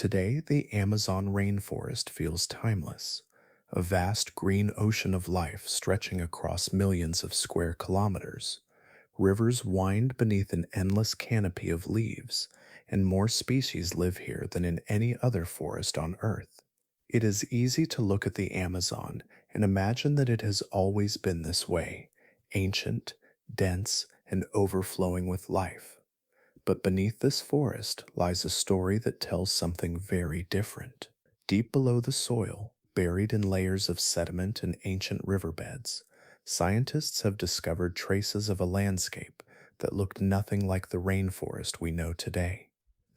Today, the Amazon rainforest feels timeless, a vast green ocean of life stretching across millions of square kilometers. Rivers wind beneath an endless canopy of leaves, and more species live here than in any other forest on Earth. It is easy to look at the Amazon and imagine that it has always been this way, ancient, dense, and overflowing with life. But beneath this forest lies a story that tells something very different. Deep below the soil, buried in layers of sediment and ancient riverbeds, scientists have discovered traces of a landscape that looked nothing like the rainforest we know today.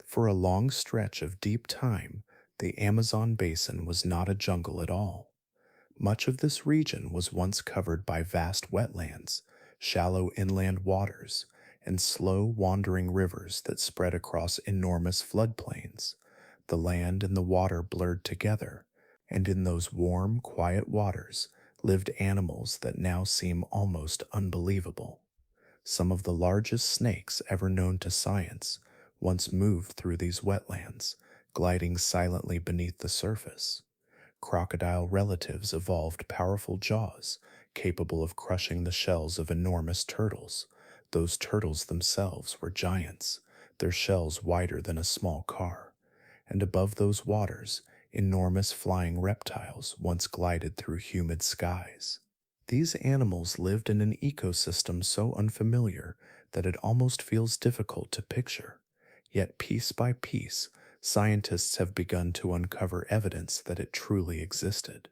For a long stretch of deep time, the Amazon basin was not a jungle at all. Much of this region was once covered by vast wetlands, shallow inland waters, and slow wandering rivers that spread across enormous floodplains. The land and the water blurred together, and in those warm, quiet waters lived animals that now seem almost unbelievable. Some of the largest snakes ever known to science once moved through these wetlands, gliding silently beneath the surface. Crocodile relatives evolved powerful jaws capable of crushing the shells of enormous turtles. Those turtles themselves were giants, their shells wider than a small car. And above those waters, enormous flying reptiles once glided through humid skies. These animals lived in an ecosystem so unfamiliar that it almost feels difficult to picture. Yet piece by piece, scientists have begun to uncover evidence that it truly existed.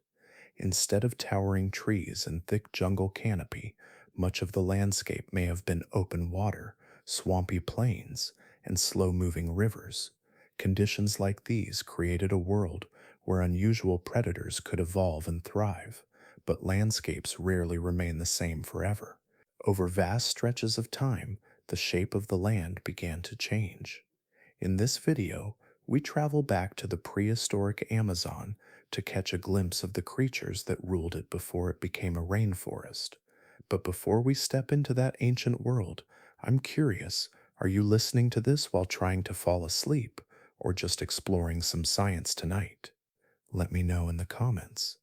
Instead of towering trees and thick jungle canopy, much of the landscape may have been open water, swampy plains, and slow-moving rivers. Conditions like these created a world where unusual predators could evolve and thrive, but landscapes rarely remain the same forever. Over vast stretches of time, the shape of the land began to change. In this video, we travel back to the prehistoric Amazon to catch a glimpse of the creatures that ruled it before it became a rainforest. But before we step into that ancient world, I'm curious, are you listening to this while trying to fall asleep, or just exploring some science tonight? Let me know in the comments.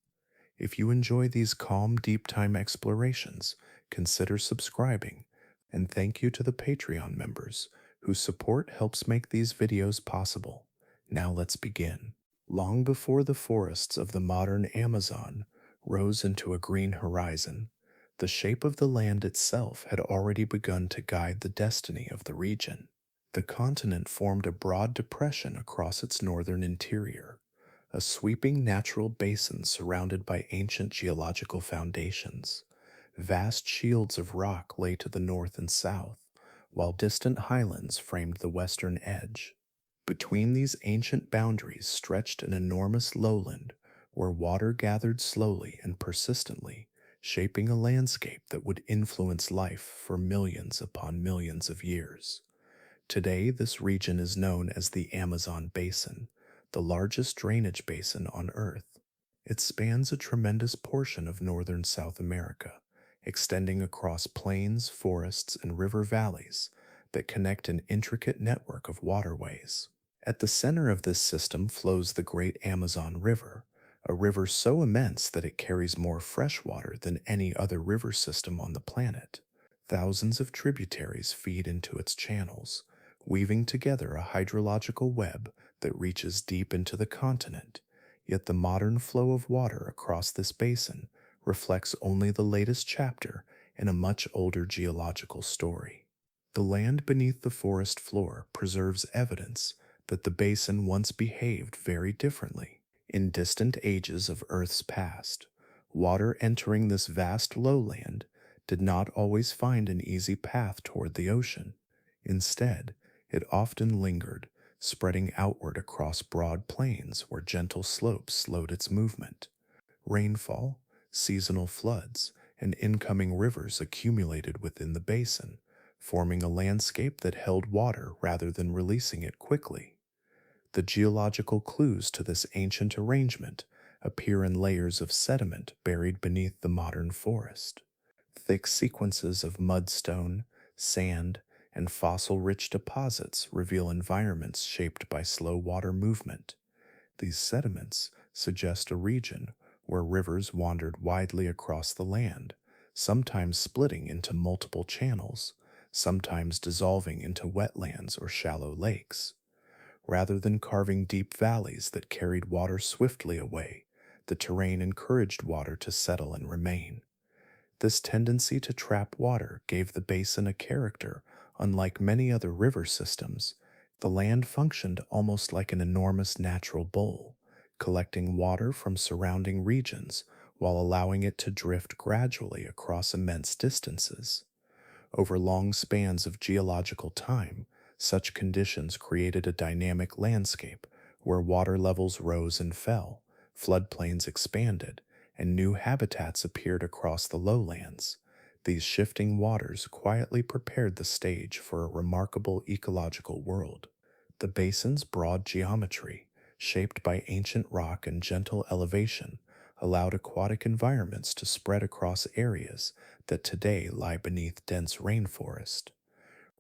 If you enjoy these calm, deep time explorations, consider subscribing, and thank you to the Patreon members whose support helps make these videos possible. Now let's begin. Long before the forests of the modern Amazon rose into a green horizon, the shape of the land itself had already begun to guide the destiny of the region. The continent formed a broad depression across its northern interior, a sweeping natural basin surrounded by ancient geological foundations. Vast shields of rock lay to the north and south, while distant highlands framed the western edge. Between these ancient boundaries stretched an enormous lowland where water gathered slowly and persistently, shaping a landscape that would influence life for millions upon millions of years. Today, this region is known as the Amazon Basin, the largest drainage basin on Earth. It spans a tremendous portion of northern South America, extending across plains, forests, and river valleys that connect an intricate network of waterways. At the center of this system flows the Great Amazon River, a river so immense that it carries more fresh water than any other river system on the planet. Thousands of tributaries feed into its channels, weaving together a hydrological web that reaches deep into the continent. Yet the modern flow of water across this basin reflects only the latest chapter in a much older geological story. The land beneath the forest floor preserves evidence that the basin once behaved very differently. In distant ages of Earth's past, water entering this vast lowland did not always find an easy path toward the ocean. Instead, it often lingered, spreading outward across broad plains where gentle slopes slowed its movement. Rainfall, seasonal floods, and incoming rivers accumulated within the basin, forming a landscape that held water rather than releasing it quickly. The geological clues to this ancient arrangement appear in layers of sediment buried beneath the modern forest. Thick sequences of mudstone, sand, and fossil-rich deposits reveal environments shaped by slow water movement. These sediments suggest a region where rivers wandered widely across the land, sometimes splitting into multiple channels, sometimes dissolving into wetlands or shallow lakes. Rather than carving deep valleys that carried water swiftly away, the terrain encouraged water to settle and remain. This tendency to trap water gave the basin a character unlike many other river systems. The land functioned almost like an enormous natural bowl, collecting water from surrounding regions while allowing it to drift gradually across immense distances. Over long spans of geological time, such conditions created a dynamic landscape where water levels rose and fell, floodplains expanded, and new habitats appeared across the lowlands. These shifting waters quietly prepared the stage for a remarkable ecological world. The basin's broad geometry, shaped by ancient rock and gentle elevation, allowed aquatic environments to spread across areas that today lie beneath dense rainforest.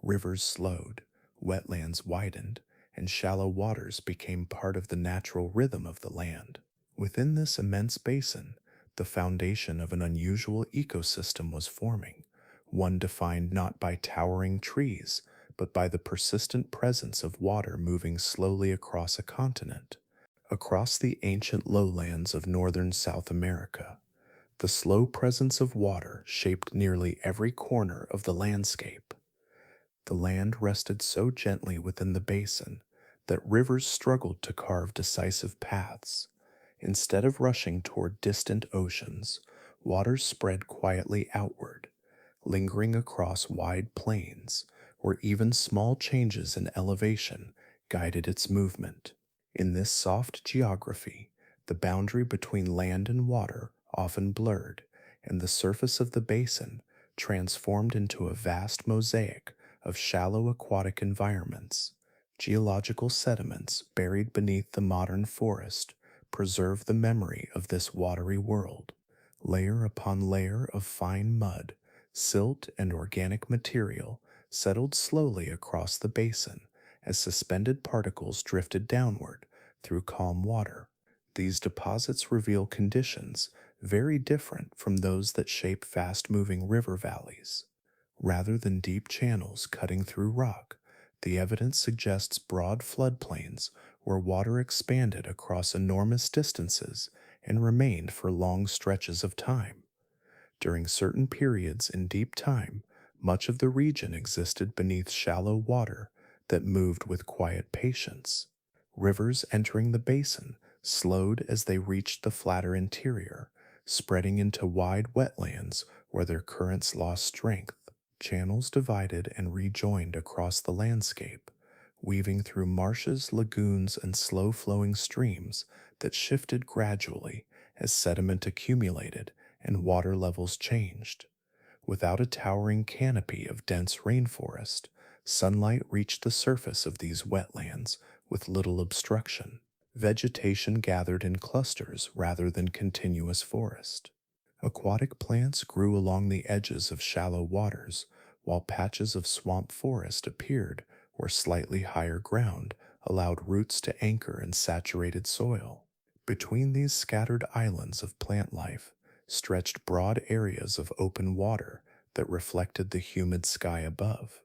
Rivers slowed, wetlands widened, and shallow waters became part of the natural rhythm of the land. Within this immense basin, the foundation of an unusual ecosystem was forming, one defined not by towering trees, but by the persistent presence of water moving slowly across a continent. Across the ancient lowlands of northern South America, the slow presence of water shaped nearly every corner of the landscape. The land rested so gently within the basin that rivers struggled to carve decisive paths. Instead of rushing toward distant oceans, waters spread quietly outward, lingering across wide plains, where even small changes in elevation guided its movement. In this soft geography, the boundary between land and water often blurred, and the surface of the basin transformed into a vast mosaic of shallow aquatic environments. Geological sediments buried beneath the modern forest preserve the memory of this watery world. Layer upon layer of fine mud, silt, and organic material settled slowly across the basin as suspended particles drifted downward through calm water. These deposits reveal conditions very different from those that shape fast moving river valleys. Rather than deep channels cutting through rock, the evidence suggests broad floodplains where water expanded across enormous distances and remained for long stretches of time. During certain periods in deep time, much of the region existed beneath shallow water that moved with quiet patience. Rivers entering the basin slowed as they reached the flatter interior, spreading into wide wetlands where their currents lost strength. Channels divided and rejoined across the landscape, weaving through marshes, lagoons, and slow flowing streams that shifted gradually as sediment accumulated and water levels changed. Without a towering canopy of dense rainforest, sunlight reached the surface of these wetlands with little obstruction. Vegetation gathered in clusters rather than continuous forest. Aquatic plants grew along the edges of shallow waters, while patches of swamp forest appeared where slightly higher ground allowed roots to anchor in saturated soil. Between these scattered islands of plant life stretched broad areas of open water that reflected the humid sky above.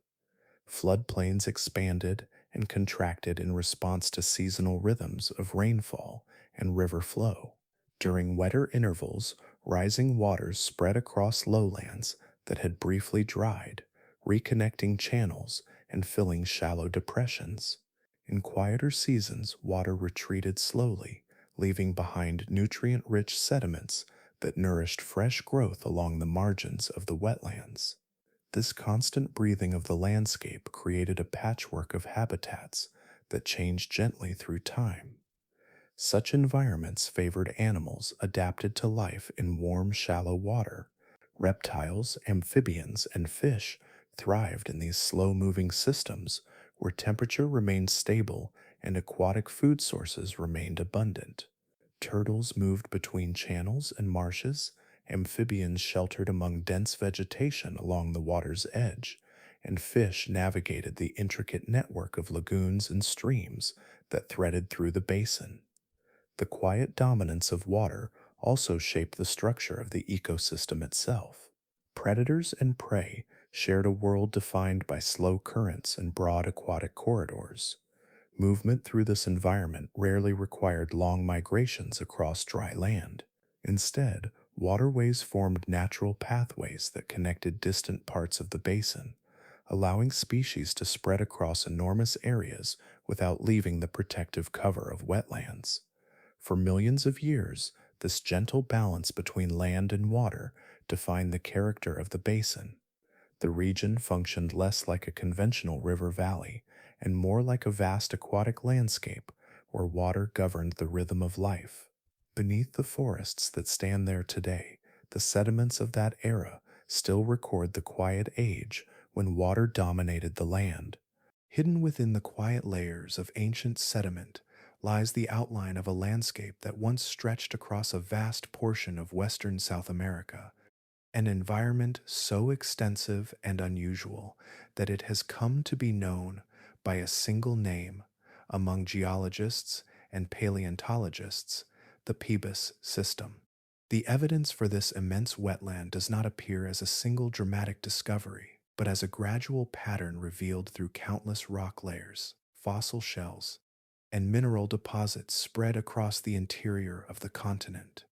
Floodplains expanded and contracted in response to seasonal rhythms of rainfall and river flow. During wetter intervals, rising waters spread across lowlands that had briefly dried, reconnecting channels and filling shallow depressions. In quieter seasons, water retreated slowly, leaving behind nutrient-rich sediments that nourished fresh growth along the margins of the wetlands. This constant breathing of the landscape created a patchwork of habitats that changed gently through time. Such environments favored animals adapted to life in warm, shallow water. Reptiles, amphibians, and fish thrived in these slow moving systems where temperature remained stable and aquatic food sources remained abundant. Turtles moved between channels and marshes, amphibians sheltered among dense vegetation along the water's edge, and fish navigated the intricate network of lagoons and streams that threaded through the basin. The quiet dominance of water also shaped the structure of the ecosystem itself. Predators and prey shared a world defined by slow currents and broad aquatic corridors. Movement through this environment rarely required long migrations across dry land. Instead, waterways formed natural pathways that connected distant parts of the basin, allowing species to spread across enormous areas without leaving the protective cover of wetlands. For millions of years, this gentle balance between land and water defined the character of the basin. The region functioned less like a conventional river valley and more like a vast aquatic landscape where water governed the rhythm of life. Beneath the forests that stand there today, the sediments of that era still record the quiet age when water dominated the land. Hidden within the quiet layers of ancient sediment lies the outline of a landscape that once stretched across a vast portion of western South America, an environment so extensive and unusual that it has come to be known by a single name among geologists and paleontologists, the Pebas system. The evidence for this immense wetland does not appear as a single dramatic discovery, but as a gradual pattern revealed through countless rock layers, fossil shells, and mineral deposits spread across the interior of the continent.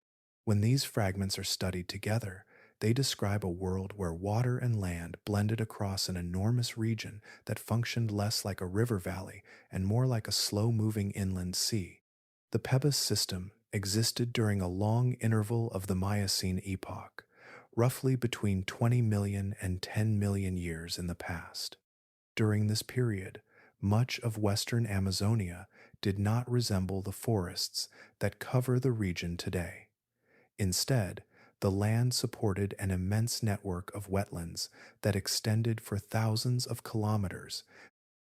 When these fragments are studied together, they describe a world where water and land blended across an enormous region that functioned less like a river valley and more like a slow-moving inland sea. The Pebas system existed during a long interval of the Miocene epoch, roughly between 20 million and 10 million years in the past. During this period, much of western Amazonia did not resemble the forests that cover the region today. Instead, the land supported an immense network of wetlands that extended for thousands of kilometers.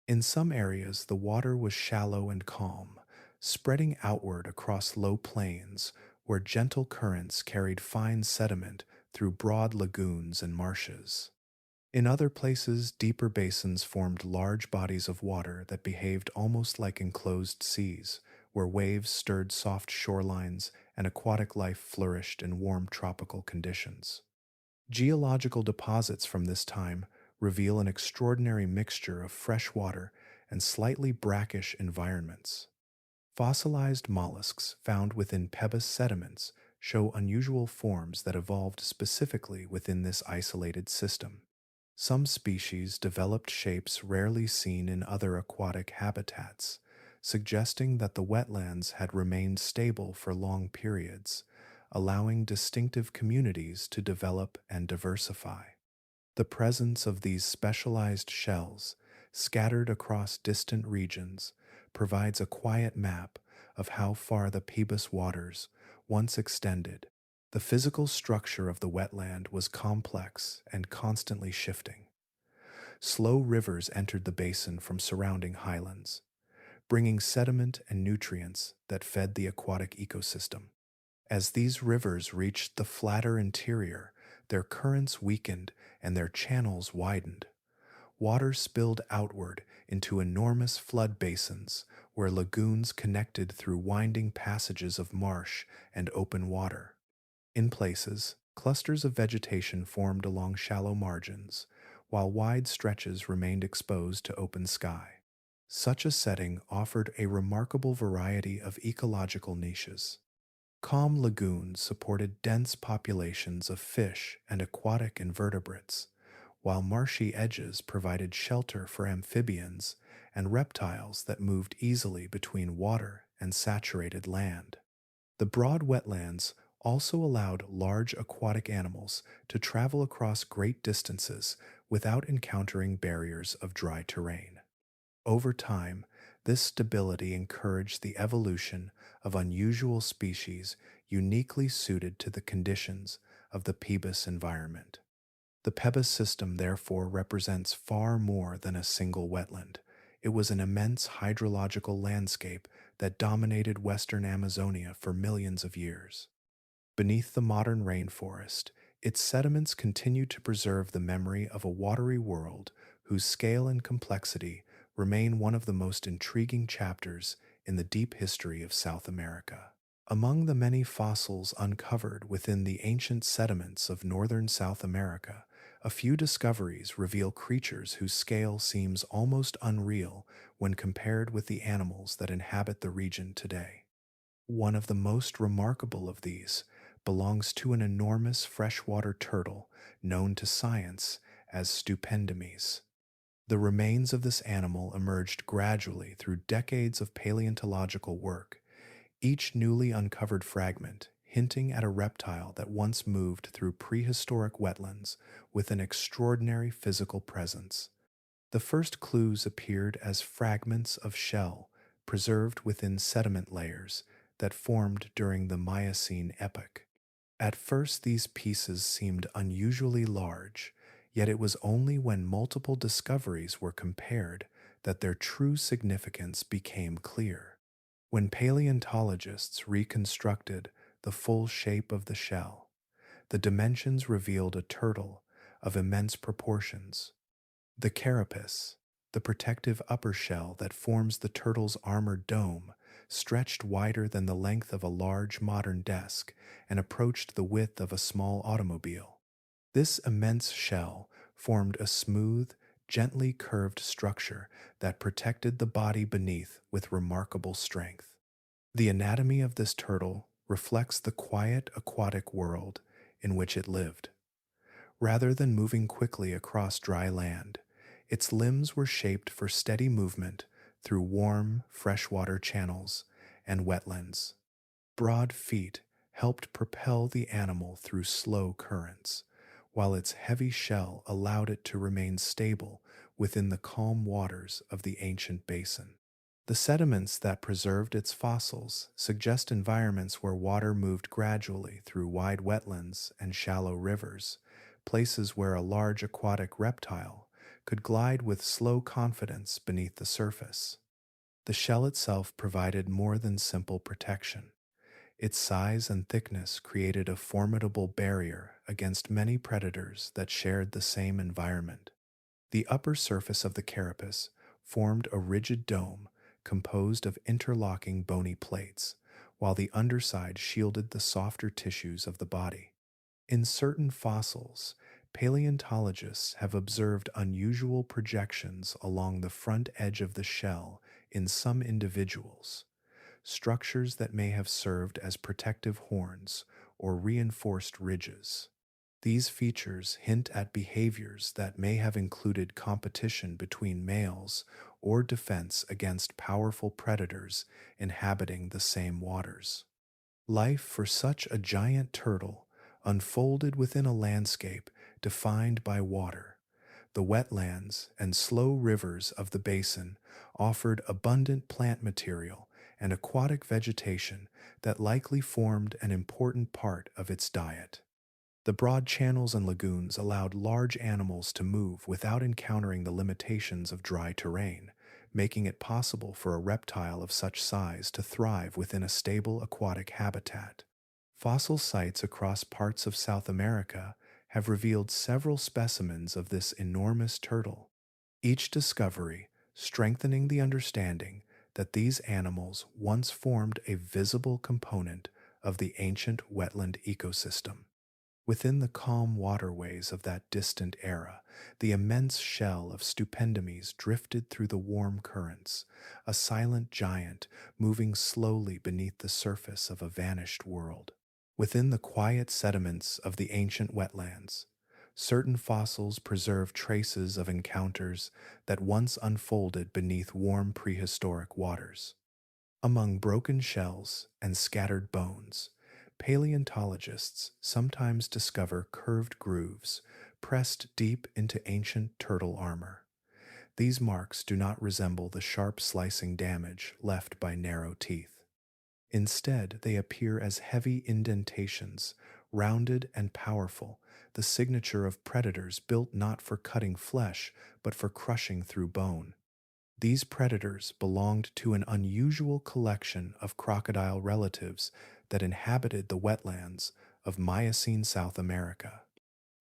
In some areas, the water was shallow and calm, spreading outward across low plains where gentle currents carried fine sediment through broad lagoons and marshes. In other places, deeper basins formed large bodies of water that behaved almost like enclosed seas, where waves stirred soft shorelines and aquatic life flourished in warm tropical conditions. Geological deposits from this time reveal an extraordinary mixture of fresh water and slightly brackish environments. Fossilized mollusks found within Pebas sediments show unusual forms that evolved specifically within this isolated system. Some species developed shapes rarely seen in other aquatic habitats, suggesting that the wetlands had remained stable for long periods, allowing distinctive communities to develop and diversify. The presence of these specialized shells, scattered across distant regions, provides a quiet map of how far the Pebas waters once extended. The physical structure of the wetland was complex and constantly shifting. Slow rivers entered the basin from surrounding highlands, bringing sediment and nutrients that fed the aquatic ecosystem. As these rivers reached the flatter interior, their currents weakened and their channels widened. Water spilled outward into enormous flood basins where lagoons connected through winding passages of marsh and open water. In places, clusters of vegetation formed along shallow margins, while wide stretches remained exposed to open sky. Such a setting offered a remarkable variety of ecological niches. Calm lagoons supported dense populations of fish and aquatic invertebrates, while marshy edges provided shelter for amphibians and reptiles that moved easily between water and saturated land. The broad wetlands also allowed large aquatic animals to travel across great distances without encountering barriers of dry terrain. Over time, this stability encouraged the evolution of unusual species uniquely suited to the conditions of the Pebas environment. The Pebas system therefore represents far more than a single wetland. It was an immense hydrological landscape that dominated western Amazonia for millions of years. Beneath the modern rainforest, its sediments continue to preserve the memory of a watery world whose scale and complexity remain one of the most intriguing chapters in the deep history of South America. Among the many fossils uncovered within the ancient sediments of northern South America, a few discoveries reveal creatures whose scale seems almost unreal when compared with the animals that inhabit the region today. One of the most remarkable of these belongs to an enormous freshwater turtle known to science as Stupendimes. The remains of this animal emerged gradually through decades of paleontological work, each newly uncovered fragment hinting at a reptile that once moved through prehistoric wetlands with an extraordinary physical presence. The first clues appeared as fragments of shell preserved within sediment layers that formed during the Miocene epoch. At first, these pieces seemed unusually large, yet it was only when multiple discoveries were compared that their true significance became clear. When paleontologists reconstructed the full shape of the shell, the dimensions revealed a turtle of immense proportions. The carapace, the protective upper shell that forms the turtle's armored dome, stretched wider than the length of a large modern desk and approached the width of a small automobile. This immense shell formed a smooth, gently curved structure that protected the body beneath with remarkable strength. The anatomy of this turtle reflects the quiet aquatic world in which it lived. Rather than moving quickly across dry land, its limbs were shaped for steady movement through warm, freshwater channels and wetlands. Broad feet helped propel the animal through slow currents, while its heavy shell allowed it to remain stable within the calm waters of the ancient basin. The sediments that preserved its fossils suggest environments where water moved gradually through wide wetlands and shallow rivers, places where a large aquatic reptile could glide with slow confidence beneath the surface. The shell itself provided more than simple protection. Its size and thickness created a formidable barrier against many predators that shared the same environment. The upper surface of the carapace formed a rigid dome composed of interlocking bony plates, while the underside shielded the softer tissues of the body. In certain fossils, paleontologists have observed unusual projections along the front edge of the shell in some individuals, structures that may have served as protective horns or reinforced ridges. These features hint at behaviors that may have included competition between males or defense against powerful predators inhabiting the same waters. Life for such a giant turtle unfolded within a landscape defined by water. The wetlands and slow rivers of the basin offered abundant plant material and aquatic vegetation that likely formed an important part of its diet. The broad channels and lagoons allowed large animals to move without encountering the limitations of dry terrain, making it possible for a reptile of such size to thrive within a stable aquatic habitat. Fossil sites across parts of South America have revealed several specimens of this enormous turtle, each discovery strengthening the understanding that these animals once formed a visible component of the ancient wetland ecosystem. Within the calm waterways of that distant era, the immense shell of Stupendimes drifted through the warm currents, a silent giant moving slowly beneath the surface of a vanished world. Within the quiet sediments of the ancient wetlands, certain fossils preserve traces of encounters that once unfolded beneath warm prehistoric waters. Among broken shells and scattered bones, paleontologists sometimes discover curved grooves pressed deep into ancient turtle armor. These marks do not resemble the sharp slicing damage left by narrow teeth. Instead, they appear as heavy indentations, rounded and powerful, the signature of predators built not for cutting flesh, but for crushing through bone. These predators belonged to an unusual collection of crocodile relatives that inhabited the wetlands of Miocene South America.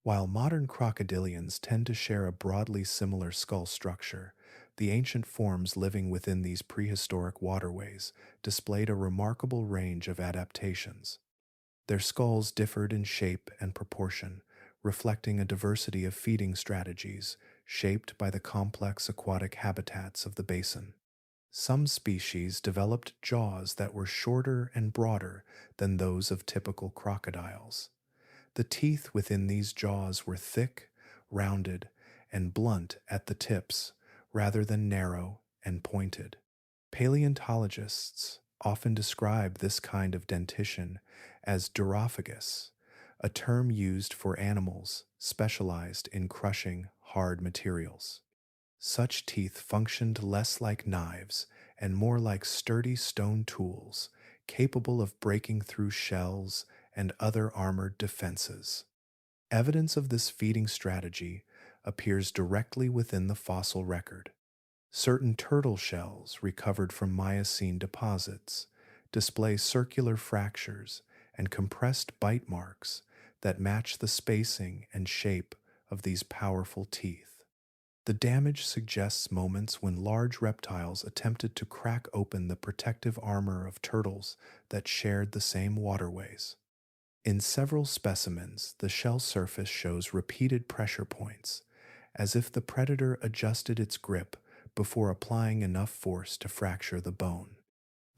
While modern crocodilians tend to share a broadly similar skull structure, The ancient forms living within these prehistoric waterways displayed a remarkable range of adaptations. Their skulls differed in shape and proportion, reflecting a diversity of feeding strategies shaped by the complex aquatic habitats of the basin. Some species developed jaws that were shorter and broader than those of typical crocodiles. The teeth within these jaws were thick, rounded, and blunt at the tips, rather than narrow and pointed. Paleontologists often describe this kind of dentition as durophagus, a term used for animals specialized in crushing hard materials. Such teeth functioned less like knives and more like sturdy stone tools, capable of breaking through shells and other armored defenses. Evidence of this feeding strategy appears directly within the fossil record. Certain turtle shells recovered from Miocene deposits display circular fractures and compressed bite marks that match the spacing and shape of these powerful teeth. The damage suggests moments when large reptiles attempted to crack open the protective armor of turtles that shared the same waterways. In several specimens, the shell surface shows repeated pressure points, as if the predator adjusted its grip before applying enough force to fracture the bone.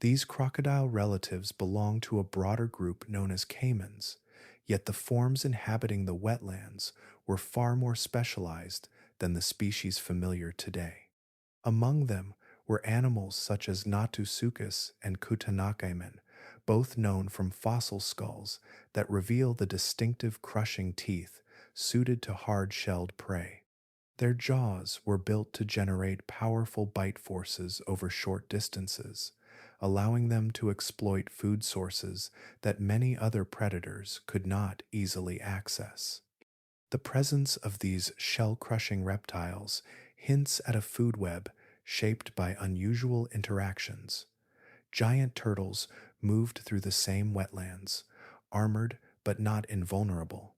These crocodile relatives belong to a broader group known as caimans, yet the forms inhabiting the wetlands were far more specialized than the species familiar today. Among them were animals such as Natusuchus and Kutanakaiman, both known from fossil skulls that reveal the distinctive crushing teeth suited to hard-shelled prey. Their jaws were built to generate powerful bite forces over short distances, allowing them to exploit food sources that many other predators could not easily access. The presence of these shell-crushing reptiles hints at a food web shaped by unusual interactions. Giant turtles moved through the same wetlands, armored but not invulnerable.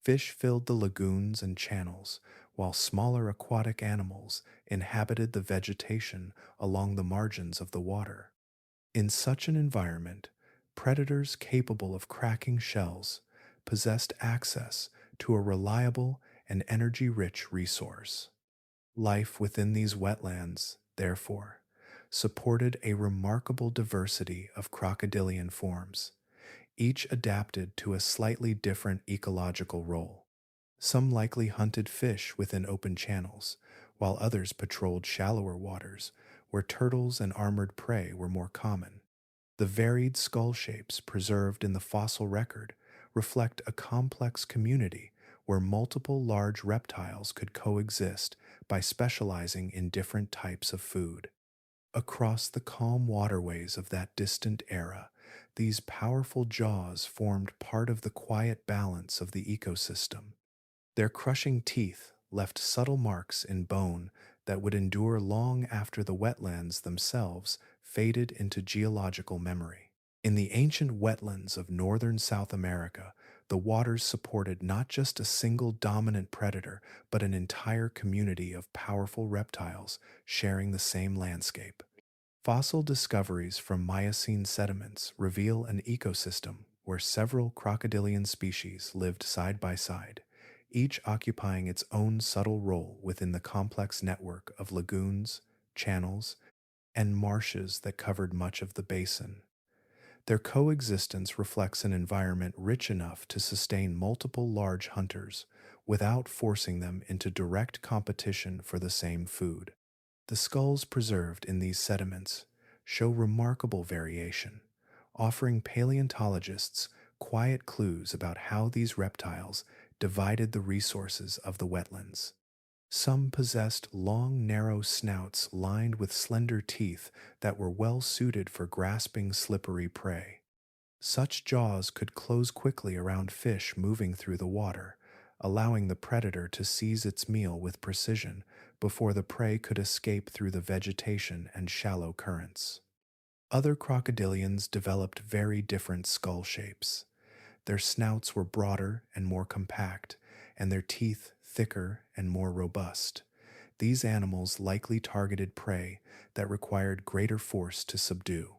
Fish filled the lagoons and channels, while smaller aquatic animals inhabited the vegetation along the margins of the water. In such an environment, predators capable of cracking shells possessed access to a reliable and energy-rich resource. Life within these wetlands, therefore, supported a remarkable diversity of crocodilian forms, each adapted to a slightly different ecological role. Some likely hunted fish within open channels, while others patrolled shallower waters where turtles and armored prey were more common. The varied skull shapes preserved in the fossil record reflect a complex community where multiple large reptiles could coexist by specializing in different types of food. Across the calm waterways of that distant era, these powerful jaws formed part of the quiet balance of the ecosystem. Their crushing teeth left subtle marks in bone that would endure long after the wetlands themselves faded into geological memory. In the ancient wetlands of northern South America, the waters supported not just a single dominant predator, but an entire community of powerful reptiles sharing the same landscape. Fossil discoveries from Miocene sediments reveal an ecosystem where several crocodilian species lived side by side, each occupying its own subtle role within the complex network of lagoons, channels, and marshes that covered much of the basin. Their coexistence reflects an environment rich enough to sustain multiple large hunters without forcing them into direct competition for the same food. The skulls preserved in these sediments show remarkable variation, offering paleontologists quiet clues about how these reptiles divided the resources of the wetlands. Some possessed long, narrow snouts lined with slender teeth that were well suited for grasping slippery prey. Such jaws could close quickly around fish moving through the water, allowing the predator to seize its meal with precision before the prey could escape through the vegetation and shallow currents. Other crocodilians developed very different skull shapes. Their snouts were broader and more compact, and their teeth thicker and more robust. These animals likely targeted prey that required greater force to subdue.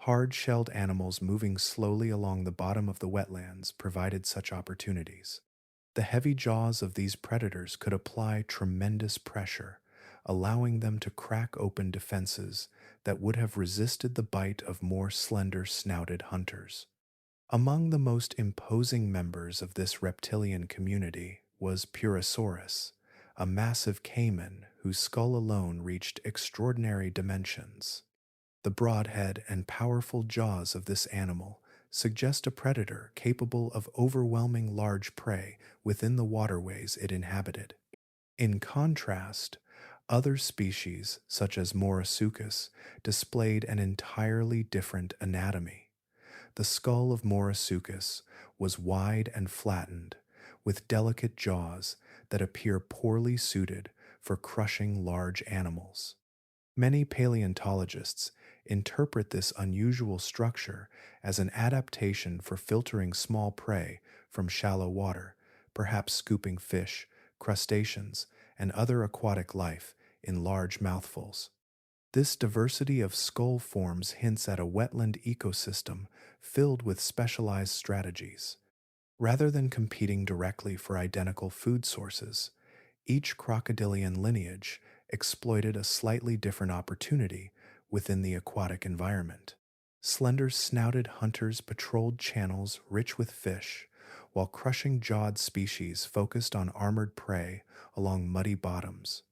Hard-shelled animals moving slowly along the bottom of the wetlands provided such opportunities. The heavy jaws of these predators could apply tremendous pressure, allowing them to crack open defenses that would have resisted the bite of more slender snouted hunters. Among the most imposing members of this reptilian community was Purosaurus, a massive caiman whose skull alone reached extraordinary dimensions. The broad head and powerful jaws of this animal suggest a predator capable of overwhelming large prey within the waterways it inhabited. In contrast, other species, such as Morasuchus, displayed an entirely different anatomy. The skull of Morasuchus was wide and flattened, with delicate jaws that appear poorly suited for crushing large animals. Many paleontologists interpret this unusual structure as an adaptation for filtering small prey from shallow water, perhaps scooping fish, crustaceans, and other aquatic life in large mouthfuls. This diversity of skull forms hints at a wetland ecosystem filled with specialized strategies. Rather than competing directly for identical food sources, each crocodilian lineage exploited a slightly different opportunity within the aquatic environment. Slender snouted hunters patrolled channels rich with fish, while crushing jawed species focused on armored prey along muddy bottoms.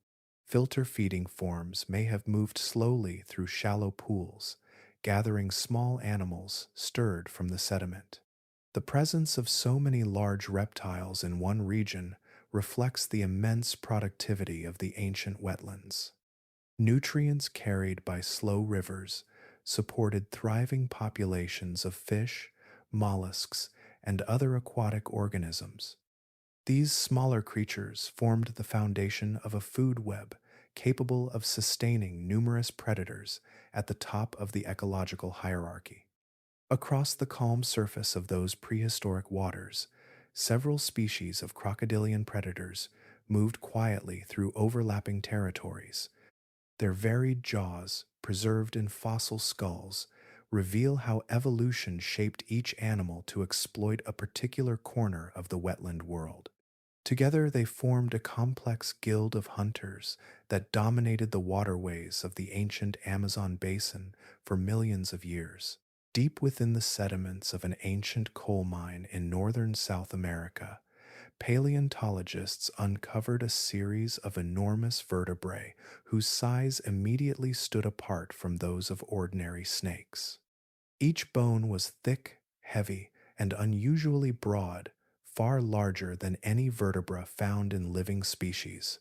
Filter feeding forms may have moved slowly through shallow pools, gathering small animals stirred from the sediment. The presence of so many large reptiles in one region reflects the immense productivity of the ancient wetlands. Nutrients carried by slow rivers supported thriving populations of fish, mollusks, and other aquatic organisms. These smaller creatures formed the foundation of a food web capable of sustaining numerous predators at the top of the ecological hierarchy. Across the calm surface of those prehistoric waters, several species of crocodilian predators moved quietly through overlapping territories. Their varied jaws, preserved in fossil skulls, reveal how evolution shaped each animal to exploit a particular corner of the wetland world. Together, they formed a complex guild of hunters that dominated the waterways of the ancient Amazon basin for millions of years. Deep within the sediments of an ancient coal mine in northern South America, paleontologists uncovered a series of enormous vertebrae whose size immediately stood apart from those of ordinary snakes. Each bone was thick, heavy, and unusually broad, far larger than any vertebra found in living species.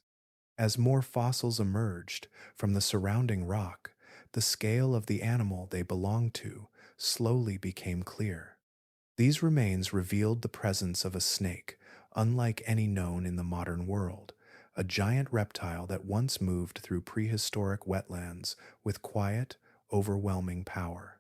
As more fossils emerged from the surrounding rock, the scale of the animal they belonged to slowly became clear. These remains revealed the presence of a snake, unlike any known in the modern world, a giant reptile that once moved through prehistoric wetlands with quiet, overwhelming power.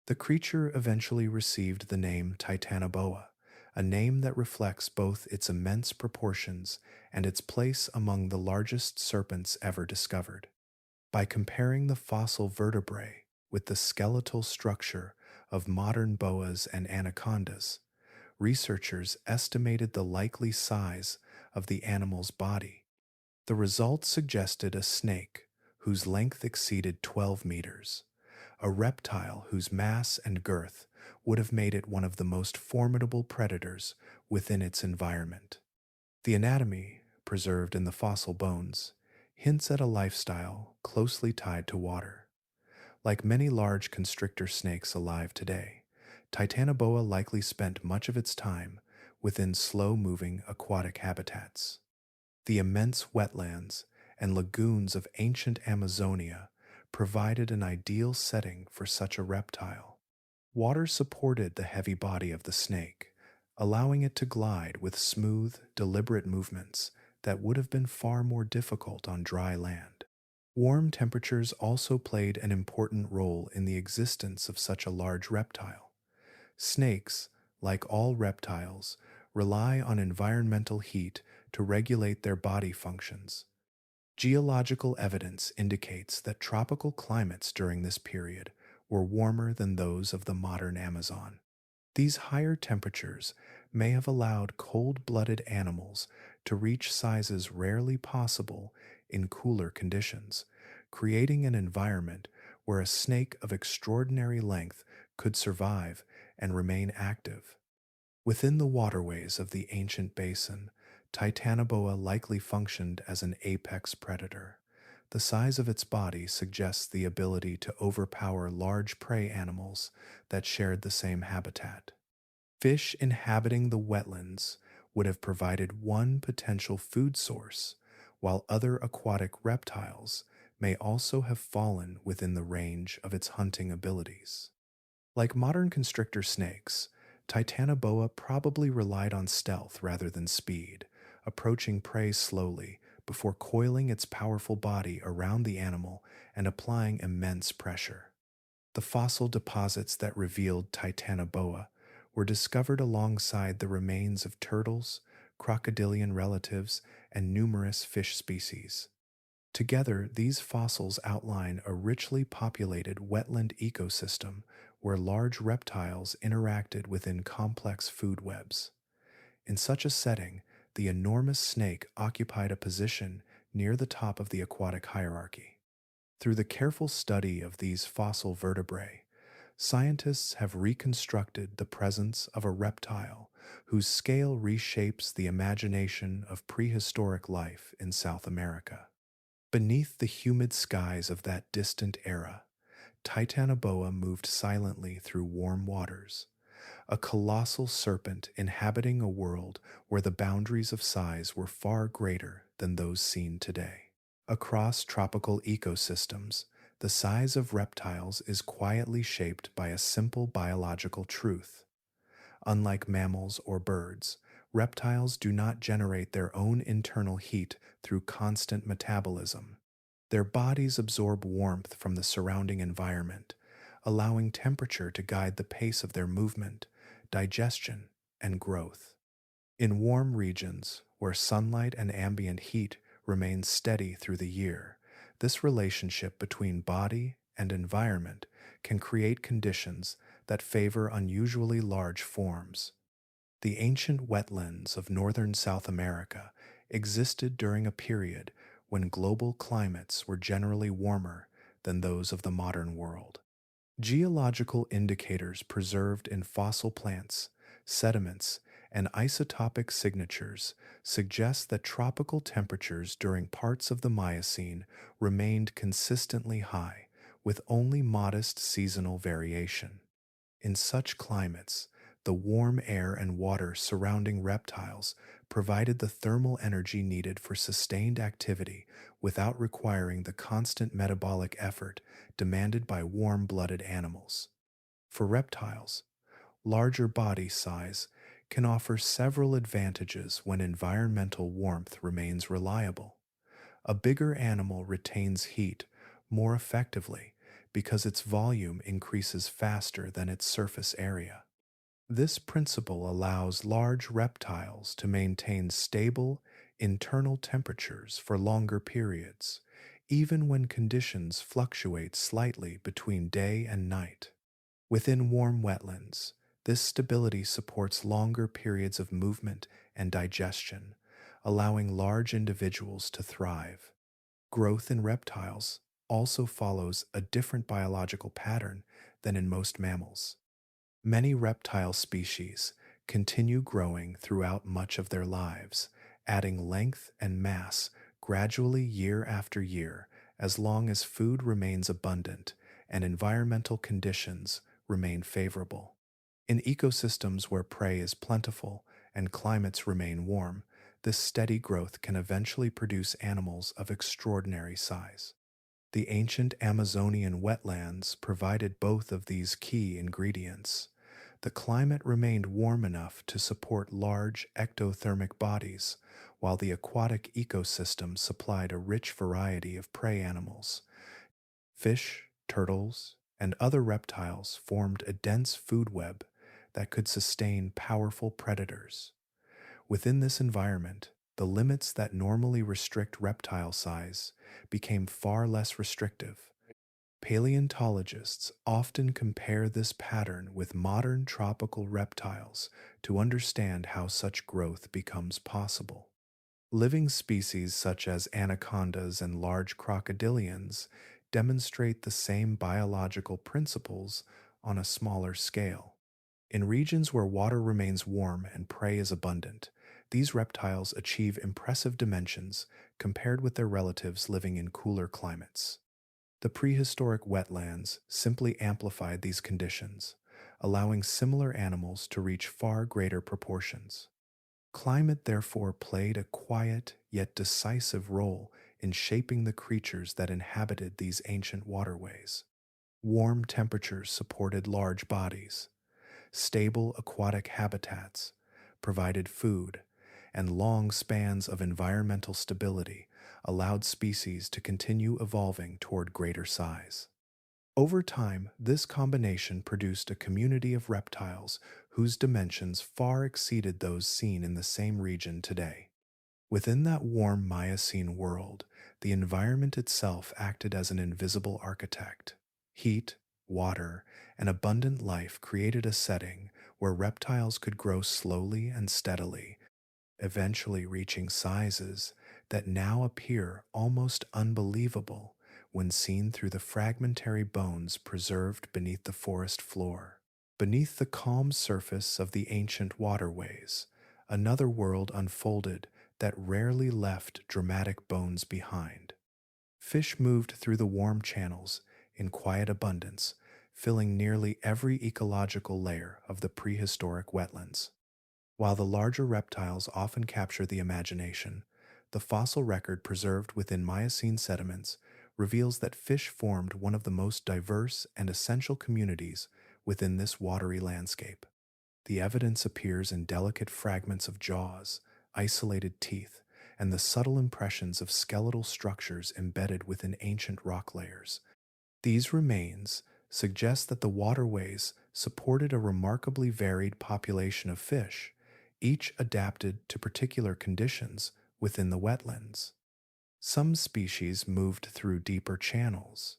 The creature eventually received the name Titanoboa, a name that reflects both its immense proportions and its place among the largest serpents ever discovered. By comparing the fossil vertebrae with the skeletal structure of modern boas and anacondas, researchers estimated the likely size of the animal's body. The results suggested a snake whose length exceeded 12 meters, a reptile whose mass and girth would have made it one of the most formidable predators within its environment. The anatomy, preserved in the fossil bones, hints at a lifestyle closely tied to water. Like many large constrictor snakes alive today, Titanoboa likely spent much of its time within slow-moving aquatic habitats. The immense wetlands and lagoons of ancient Amazonia provided an ideal setting for such a reptile. Water supported the heavy body of the snake, allowing it to glide with smooth, deliberate movements that would have been far more difficult on dry land. Warm temperatures also played an important role in the existence of such a large reptile. Snakes, like all reptiles, rely on environmental heat to regulate their body functions. Geological evidence indicates that tropical climates during this period were warmer than those of the modern Amazon. These higher temperatures may have allowed cold blooded animals to reach sizes rarely possible in cooler conditions, creating an environment where a snake of extraordinary length could survive and remain active. Within the waterways of the ancient basin, Titanoboa likely functioned as an apex predator. The size of its body suggests the ability to overpower large prey animals that shared the same habitat. Fish inhabiting the wetlands would have provided one potential food source, while other aquatic reptiles may also have fallen within the range of its hunting abilities. Like modern constrictor snakes, Titanoboa probably relied on stealth rather than speed, approaching prey slowly before coiling its powerful body around the animal and applying immense pressure. The fossil deposits that revealed Titanoboa were discovered alongside the remains of turtles, crocodilian relatives, and numerous fish species. Together, these fossils outline a richly populated wetland ecosystem where large reptiles interacted within complex food webs. In such a setting, the enormous snake occupied a position near the top of the aquatic hierarchy. Through the careful study of these fossil vertebrae, scientists have reconstructed the presence of a reptile whose scale reshapes the imagination of prehistoric life in South America. Beneath the humid skies of that distant era, Titanoboa moved silently through warm waters, a colossal serpent inhabiting a world where the boundaries of size were far greater than those seen today. Across tropical ecosystems, the size of reptiles is quietly shaped by a simple biological truth. Unlike mammals or birds, reptiles do not generate their own internal heat through constant metabolism. Their bodies absorb warmth from the surrounding environment, allowing temperature to guide the pace of their movement, digestion, and growth. In warm regions, where sunlight and ambient heat remain steady through the year, this relationship between body and environment can create conditions that favor unusually large forms. The ancient wetlands of northern South America existed during a period when global climates were generally warmer than those of the modern world. Geological indicators preserved in fossil plants, sediments, and isotopic signatures suggest that tropical temperatures during parts of the Miocene remained consistently high, with only modest seasonal variation. In such climates, the warm air and water surrounding reptiles provided the thermal energy needed for sustained activity without requiring the constant metabolic effort demanded by warm-blooded animals. For reptiles, larger body size can offer several advantages when environmental warmth remains reliable. A bigger animal retains heat more effectively because its volume increases faster than its surface area. This principle allows large reptiles to maintain stable internal temperatures for longer periods, even when conditions fluctuate slightly between day and night. Within warm wetlands, this stability supports longer periods of movement and digestion, allowing large individuals to thrive. Growth in reptiles also follows a different biological pattern than in most mammals. Many reptile species continue growing throughout much of their lives, adding length and mass gradually year after year as long as food remains abundant and environmental conditions remain favorable. In ecosystems where prey is plentiful and climates remain warm, this steady growth can eventually produce animals of extraordinary size. The ancient Amazonian wetlands provided both of these key ingredients. The climate remained warm enough to support large ectothermic bodies, while the aquatic ecosystem supplied a rich variety of prey animals. Fish, turtles, and other reptiles formed a dense food web that could sustain powerful predators. Within this environment, the limits that normally restrict reptile size became far less restrictive. Paleontologists often compare this pattern with modern tropical reptiles to understand how such growth becomes possible. Living species such as anacondas and large crocodilians demonstrate the same biological principles on a smaller scale. In regions where water remains warm and prey is abundant, these reptiles achieve impressive dimensions compared with their relatives living in cooler climates. The prehistoric wetlands simply amplified these conditions, allowing similar animals to reach far greater proportions. Climate therefore played a quiet yet decisive role in shaping the creatures that inhabited these ancient waterways. Warm temperatures supported large bodies, stable aquatic habitats provided food, and long spans of environmental stability allowed species to continue evolving toward greater size. Over time, this combination produced a community of reptiles whose dimensions far exceeded those seen in the same region today. Within that warm Miocene world, the environment itself acted as an invisible architect. Heat, water, and abundant life created a setting where reptiles could grow slowly and steadily, eventually reaching sizes that now appear almost unbelievable when seen through the fragmentary bones preserved beneath the forest floor. Beneath the calm surface of the ancient waterways, another world unfolded that rarely left dramatic bones behind. Fish moved through the warm channels in quiet abundance, filling nearly every ecological layer of the prehistoric wetlands. While the larger reptiles often capture the imagination, the fossil record preserved within Miocene sediments reveals that fish formed one of the most diverse and essential communities within this watery landscape. The evidence appears in delicate fragments of jaws, isolated teeth, and the subtle impressions of skeletal structures embedded within ancient rock layers. These remains suggest that the waterways supported a remarkably varied population of fish, each adapted to particular conditions within the wetlands. Some species moved through deeper channels.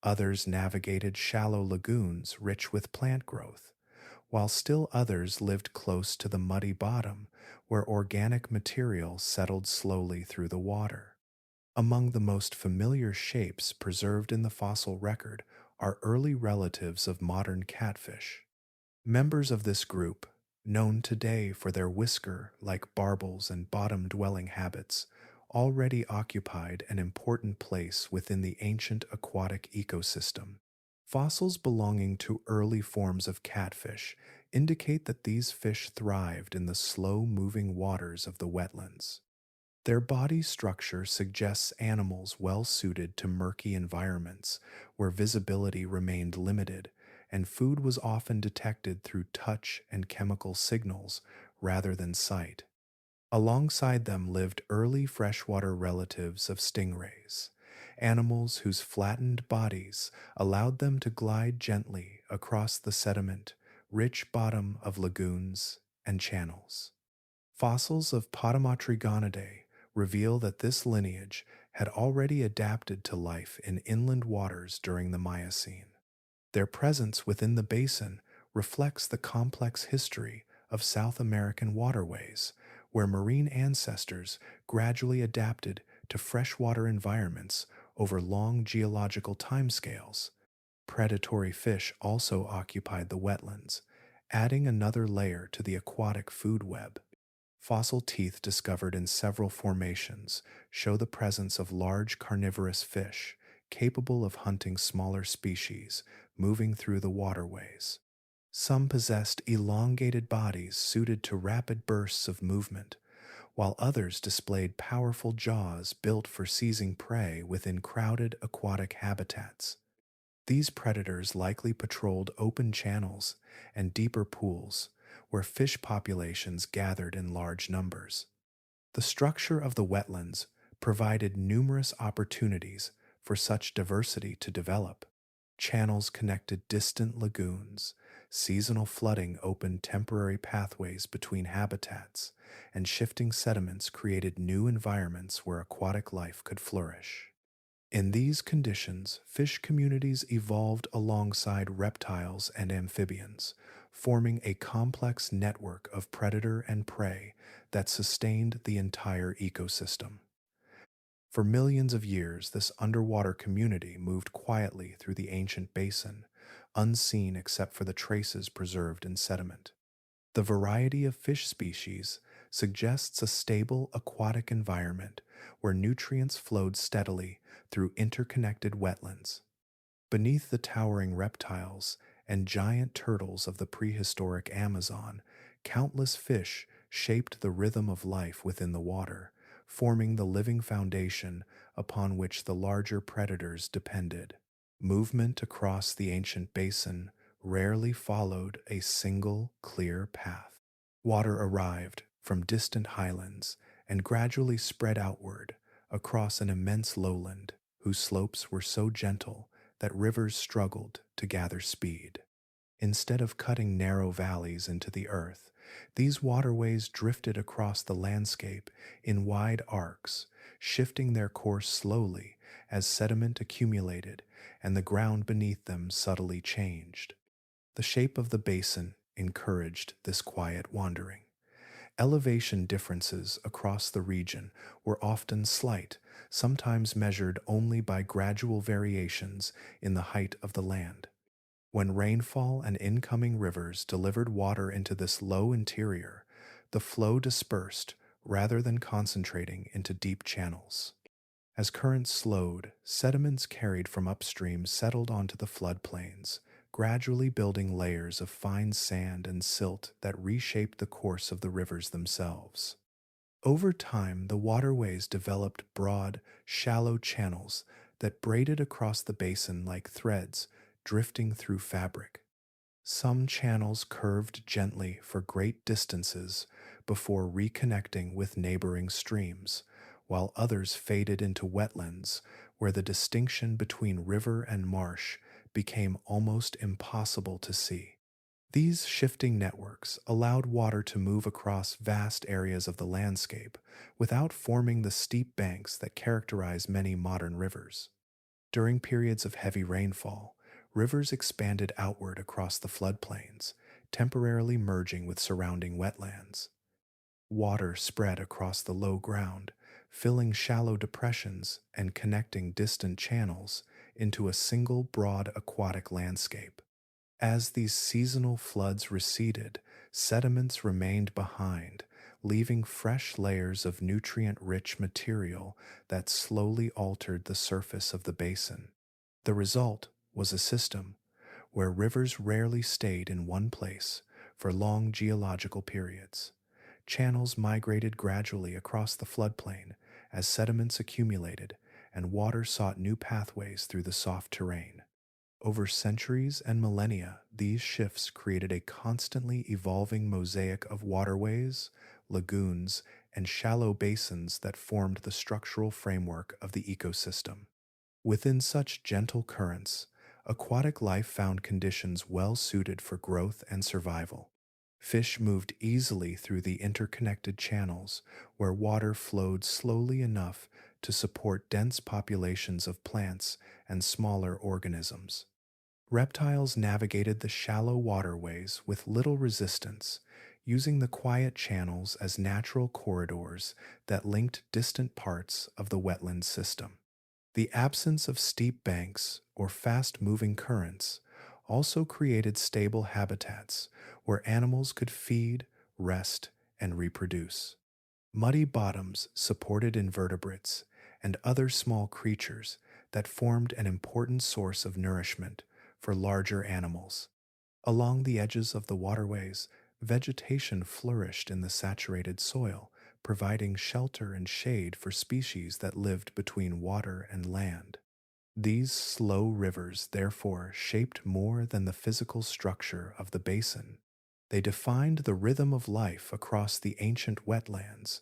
Others navigated shallow lagoons rich with plant growth, while still others lived close to the muddy bottom where organic material settled slowly through the water. Among the most familiar shapes preserved in the fossil record are early relatives of modern catfish. Members of this group, known today for their whisker-like barbels and bottom-dwelling habits, already occupied an important place within the ancient aquatic ecosystem. Fossils belonging to early forms of catfish indicate that these fish thrived in the slow-moving waters of the wetlands. Their body structure suggests animals well suited to murky environments where visibility remained limited and food was often detected through touch and chemical signals rather than sight. Alongside them lived early freshwater relatives of stingrays, animals whose flattened bodies allowed them to glide gently across the sediment-rich bottom of lagoons and channels. Fossils of Potamotrygonidae reveal that this lineage had already adapted to life in inland waters during the Miocene. Their presence within the basin reflects the complex history of South American waterways, where marine ancestors gradually adapted to freshwater environments over long geological timescales. Predatory fish also occupied the wetlands, adding another layer to the aquatic food web. Fossil teeth discovered in several formations show the presence of large carnivorous fish capable of hunting smaller species moving through the waterways. Some possessed elongated bodies suited to rapid bursts of movement, while others displayed powerful jaws built for seizing prey within crowded aquatic habitats. These predators likely patrolled open channels and deeper pools where fish populations gathered in large numbers. The structure of the wetlands provided numerous opportunities for such diversity to develop. Channels connected distant lagoons, Seasonal flooding opened temporary pathways between habitats, and shifting sediments created new environments where aquatic life could flourish. In these conditions, fish communities evolved alongside reptiles and amphibians, forming a complex network of predator and prey that sustained the entire ecosystem. For millions of years, this underwater community moved quietly through the ancient basin, unseen except for the traces preserved in sediment. The variety of fish species suggests a stable aquatic environment where nutrients flowed steadily through interconnected wetlands. Beneath the towering reptiles and giant turtles of the prehistoric Amazon, countless fish shaped the rhythm of life within the water, forming the living foundation upon which the larger predators depended. Movement across the ancient basin rarely followed a single clear path. Water arrived from distant highlands and gradually spread outward across an immense lowland whose slopes were so gentle that rivers struggled to gather speed. Instead of cutting narrow valleys into the earth, these waterways drifted across the landscape in wide arcs, shifting their course slowly as sediment accumulated and the ground beneath them subtly changed. The shape of the basin encouraged this quiet wandering. Elevation differences across the region were often slight, sometimes measured only by gradual variations in the height of the land. When rainfall and incoming rivers delivered water into this low interior, the flow dispersed rather than concentrating into deep channels. As currents slowed, sediments carried from upstream settled onto the floodplains, gradually building layers of fine sand and silt that reshaped the course of the rivers themselves. Over time, the waterways developed broad, shallow channels that braided across the basin like threads drifting through fabric. Some channels curved gently for great distances before reconnecting with neighboring streams, while others faded into wetlands where the distinction between river and marsh became almost impossible to see. These shifting networks allowed water to move across vast areas of the landscape without forming the steep banks that characterize many modern rivers. During periods of heavy rainfall, rivers expanded outward across the floodplains, temporarily merging with surrounding wetlands. Water spread across the low ground, filling shallow depressions and connecting distant channels into a single broad aquatic landscape. As these seasonal floods receded, sediments remained behind, leaving fresh layers of nutrient-rich material that slowly altered the surface of the basin. The result was a system where rivers rarely stayed in one place for long geological periods. Channels migrated gradually across the floodplain as sediments accumulated and water sought new pathways through the soft terrain. Over centuries and millennia, these shifts created a constantly evolving mosaic of waterways, lagoons, and shallow basins that formed the structural framework of the ecosystem. Within such gentle currents, aquatic life found conditions well suited for growth and survival. Fish moved easily through the interconnected channels where water flowed slowly enough to support dense populations of plants and smaller organisms. Reptiles navigated the shallow waterways with little resistance, using the quiet channels as natural corridors that linked distant parts of the wetland system. The absence of steep banks or fast-moving currents also created stable habitats where animals could feed, rest, and reproduce. Muddy bottoms supported invertebrates and other small creatures that formed an important source of nourishment for larger animals. Along the edges of the waterways, vegetation flourished in the saturated soil, providing shelter and shade for species that lived between water and land. These slow rivers, therefore, shaped more than the physical structure of the basin. They defined the rhythm of life across the ancient wetlands,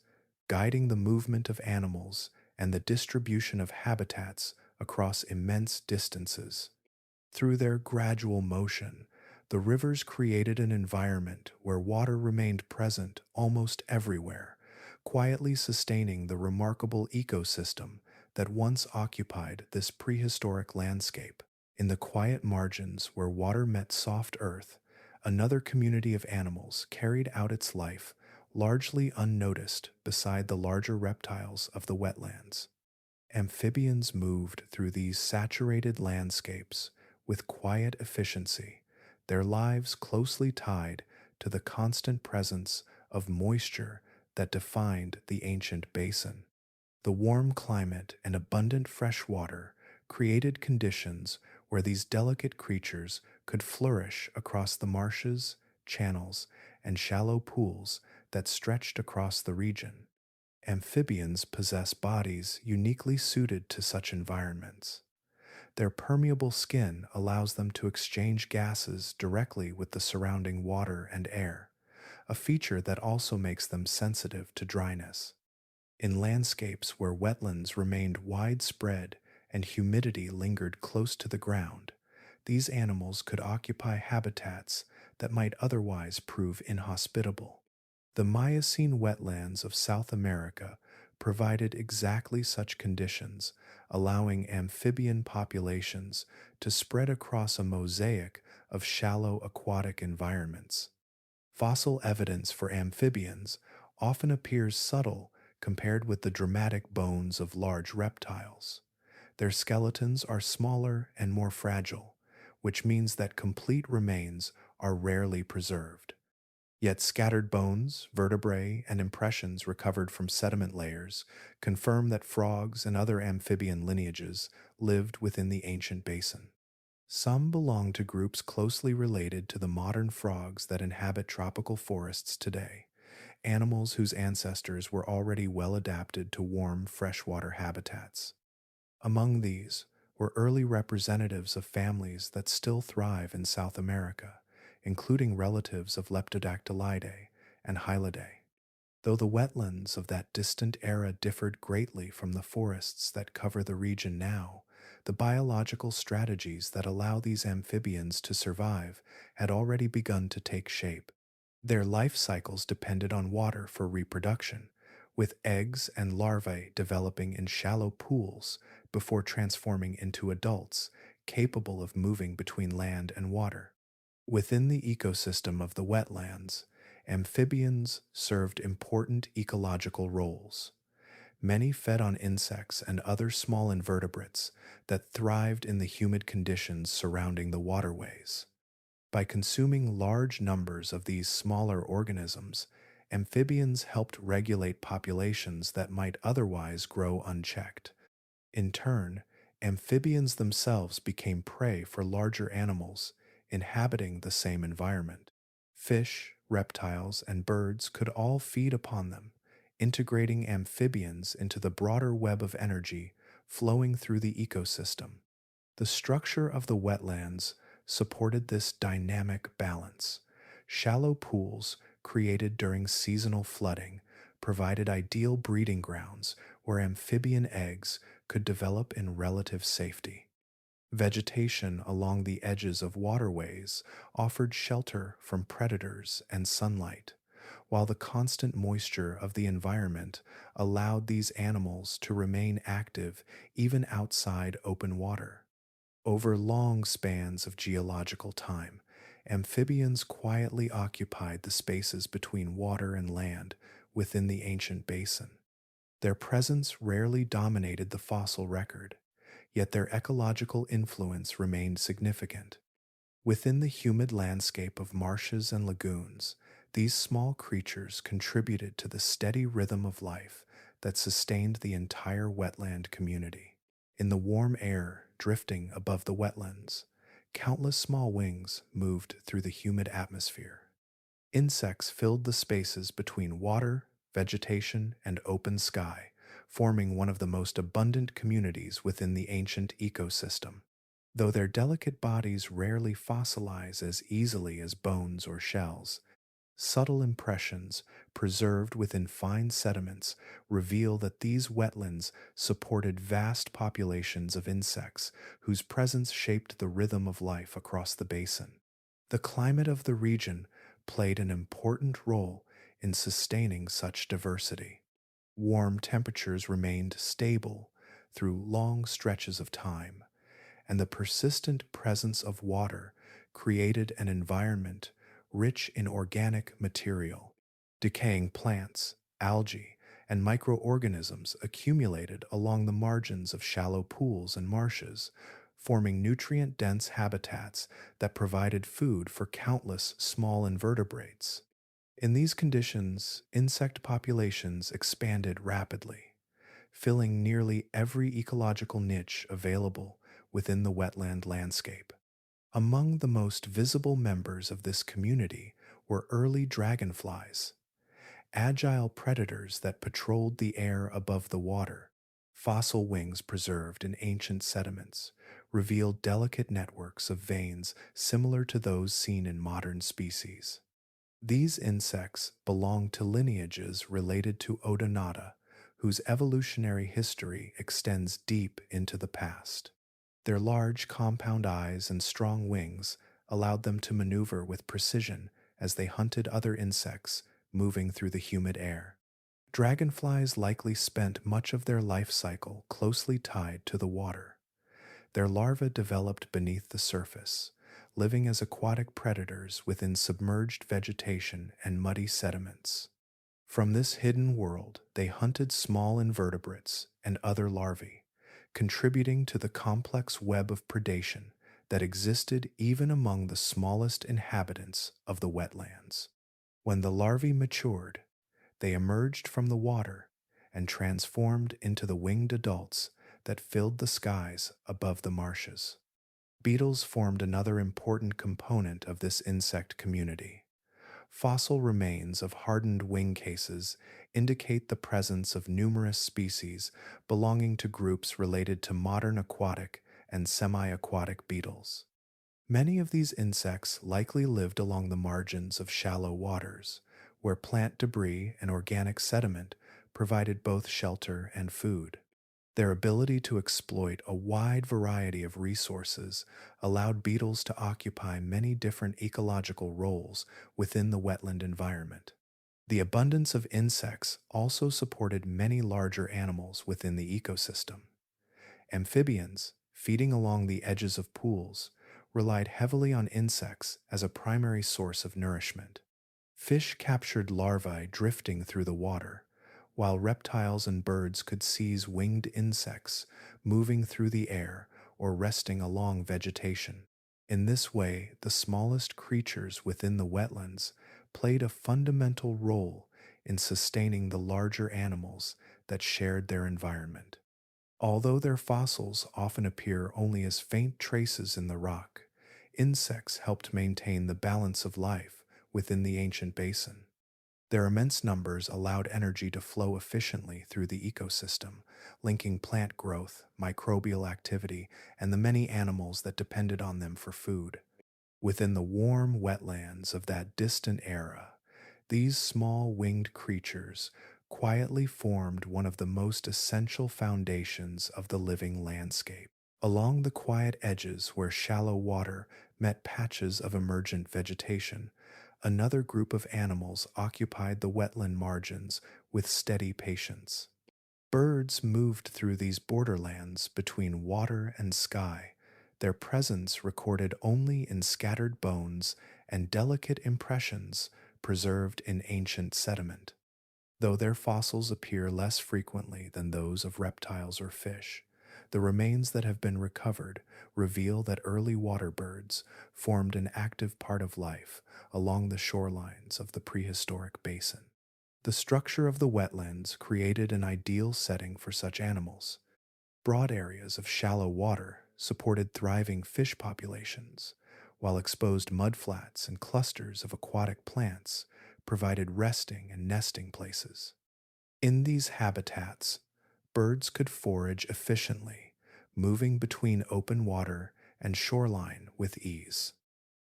guiding the movement of animals and the distribution of habitats across immense distances. Through their gradual motion, The rivers created an environment where water remained present almost everywhere, quietly sustaining the remarkable ecosystem that once occupied this prehistoric landscape. In the quiet margins where water met soft earth, another community of animals carried out its life largely unnoticed beside the larger reptiles of the wetlands. Amphibians moved through these saturated landscapes with quiet efficiency, their lives closely tied to the constant presence of moisture that defined the ancient basin. The warm climate and abundant fresh water created conditions where these delicate creatures could flourish across the marshes, channels, and shallow pools that stretched across the region. Amphibians possess bodies uniquely suited to such environments. Their permeable skin allows them to exchange gases directly with the surrounding water and air, a feature that also makes them sensitive to dryness. In landscapes where wetlands remained widespread and humidity lingered close to the ground, these animals could occupy habitats that might otherwise prove inhospitable. The Miocene wetlands of South America provided exactly such conditions, allowing amphibian populations to spread across a mosaic of shallow aquatic environments. Fossil evidence for amphibians often appears subtle compared with the dramatic bones of large reptiles. Their skeletons are smaller and more fragile, which means that complete remains are rarely preserved. Yet scattered bones, vertebrae, and impressions recovered from sediment layers confirm that frogs and other amphibian lineages lived within the ancient basin. Some belong to groups closely related to the modern frogs that inhabit tropical forests today, animals whose ancestors were already well adapted to warm freshwater habitats. Among these were early representatives of families that still thrive in South America, including relatives of Leptodactylidae and Hylidae. Though the wetlands of that distant era differed greatly from the forests that cover the region now, the biological strategies that allow these amphibians to survive had already begun to take shape. Their life cycles depended on water for reproduction, with eggs and larvae developing in shallow pools before transforming into adults capable of moving between land and water. Within the ecosystem of the wetlands, amphibians served important ecological roles. Many fed on insects and other small invertebrates that thrived in the humid conditions surrounding the waterways. By consuming large numbers of these smaller organisms, amphibians helped regulate populations that might otherwise grow unchecked. In turn, amphibians themselves became prey for larger animals inhabiting the same environment. Fish, reptiles, and birds could all feed upon them, integrating amphibians into the broader web of energy flowing through the ecosystem. The structure of the wetlands supported this dynamic balance. Shallow pools created during seasonal flooding provided ideal breeding grounds where amphibian eggs could develop in relative safety. Vegetation along the edges of waterways offered shelter from predators and sunlight, while the constant moisture of the environment allowed these animals to remain active even outside open water. Over long spans of geological time, amphibians quietly occupied the spaces between water and land within the ancient basin. Their presence rarely dominated the fossil record, yet their ecological influence remained significant. Within the humid landscape of marshes and lagoons, these small creatures contributed to the steady rhythm of life that sustained the entire wetland community. In the warm air drifting above the wetlands, countless small wings moved through the humid atmosphere. Insects filled the spaces between water, vegetation, and open sky, forming one of the most abundant communities within the ancient ecosystem. Though their delicate bodies rarely fossilize as easily as bones or shells, subtle impressions preserved within fine sediments reveal that these wetlands supported vast populations of insects whose presence shaped the rhythm of life across the basin. The climate of the region played an important role in sustaining such diversity. Warm temperatures remained stable through long stretches of time, and the persistent presence of water created an environment rich in organic material. Decaying plants, algae, and microorganisms accumulated along the margins of shallow pools and marshes, forming nutrient dense habitats that provided food for countless small invertebrates. In these conditions, insect populations expanded rapidly, filling nearly every ecological niche available within the wetland landscape. Among the most visible members of this community were early dragonflies, agile predators that patrolled the air above the water. Fossil wings preserved in ancient sediments revealed delicate networks of veins similar to those seen in modern species. These insects belong to lineages related to Odonata, whose evolutionary history extends deep into the past. Their large compound eyes and strong wings allowed them to maneuver with precision as they hunted other insects moving through the humid air. Dragonflies likely spent much of their life cycle closely tied to the water. Their larvae developed beneath the surface, living as aquatic predators within submerged vegetation and muddy sediments. From this hidden world, they hunted small invertebrates and other larvae, contributing to the complex web of predation that existed even among the smallest inhabitants of the wetlands. When the larvae matured, they emerged from the water and transformed into the winged adults that filled the skies above the marshes. Beetles formed another important component of this insect community. Fossil remains of hardened wing cases indicate the presence of numerous species belonging to groups related to modern aquatic and semi-aquatic beetles. Many of these insects likely lived along the margins of shallow waters, where plant debris and organic sediment provided both shelter and food. Their ability to exploit a wide variety of resources allowed beetles to occupy many different ecological roles within the wetland environment. The abundance of insects also supported many larger animals within the ecosystem. Amphibians, feeding along the edges of pools, relied heavily on insects as a primary source of nourishment. Fish captured larvae drifting through the water, while reptiles and birds could seize winged insects moving through the air or resting along vegetation. In this way, the smallest creatures within the wetlands played a fundamental role in sustaining the larger animals that shared their environment. Although their fossils often appear only as faint traces in the rock, insects helped maintain the balance of life within the ancient basin. Their immense numbers allowed energy to flow efficiently through the ecosystem, linking plant growth, microbial activity, and the many animals that depended on them for food. Within the warm wetlands of that distant era, these small winged creatures quietly formed one of the most essential foundations of the living landscape. Along the quiet edges where shallow water met patches of emergent vegetation, another group of animals occupied the wetland margins with steady patience. Birds moved through these borderlands between water and sky, their presence recorded only in scattered bones and delicate impressions preserved in ancient sediment. Though their fossils appear less frequently than those of reptiles or fish, the remains that have been recovered reveal that early water birds formed an active part of life along the shorelines of the prehistoric basin. The structure of the wetlands created an ideal setting for such animals. Broad areas of shallow water supported thriving fish populations, while exposed mudflats and clusters of aquatic plants provided resting and nesting places. In these habitats, birds could forage efficiently, moving between open water and shoreline with ease.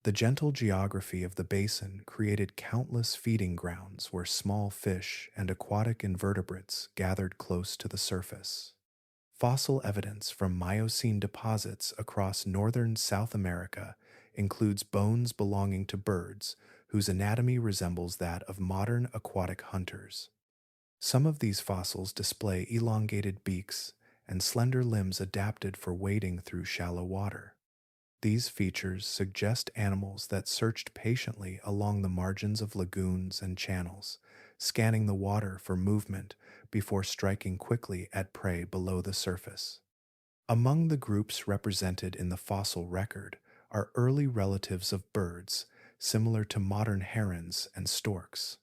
The gentle geography of the basin created countless feeding grounds where small fish and aquatic invertebrates gathered close to the surface. Fossil evidence from Miocene deposits across northern South America includes bones belonging to birds whose anatomy resembles that of modern aquatic hunters. Some of these fossils display elongated beaks and slender limbs adapted for wading through shallow water. These features suggest animals that searched patiently along the margins of lagoons and channels, scanning the water for movement before striking quickly at prey below the surface. Among the groups represented in the fossil record are early relatives of birds, similar to modern herons and storks.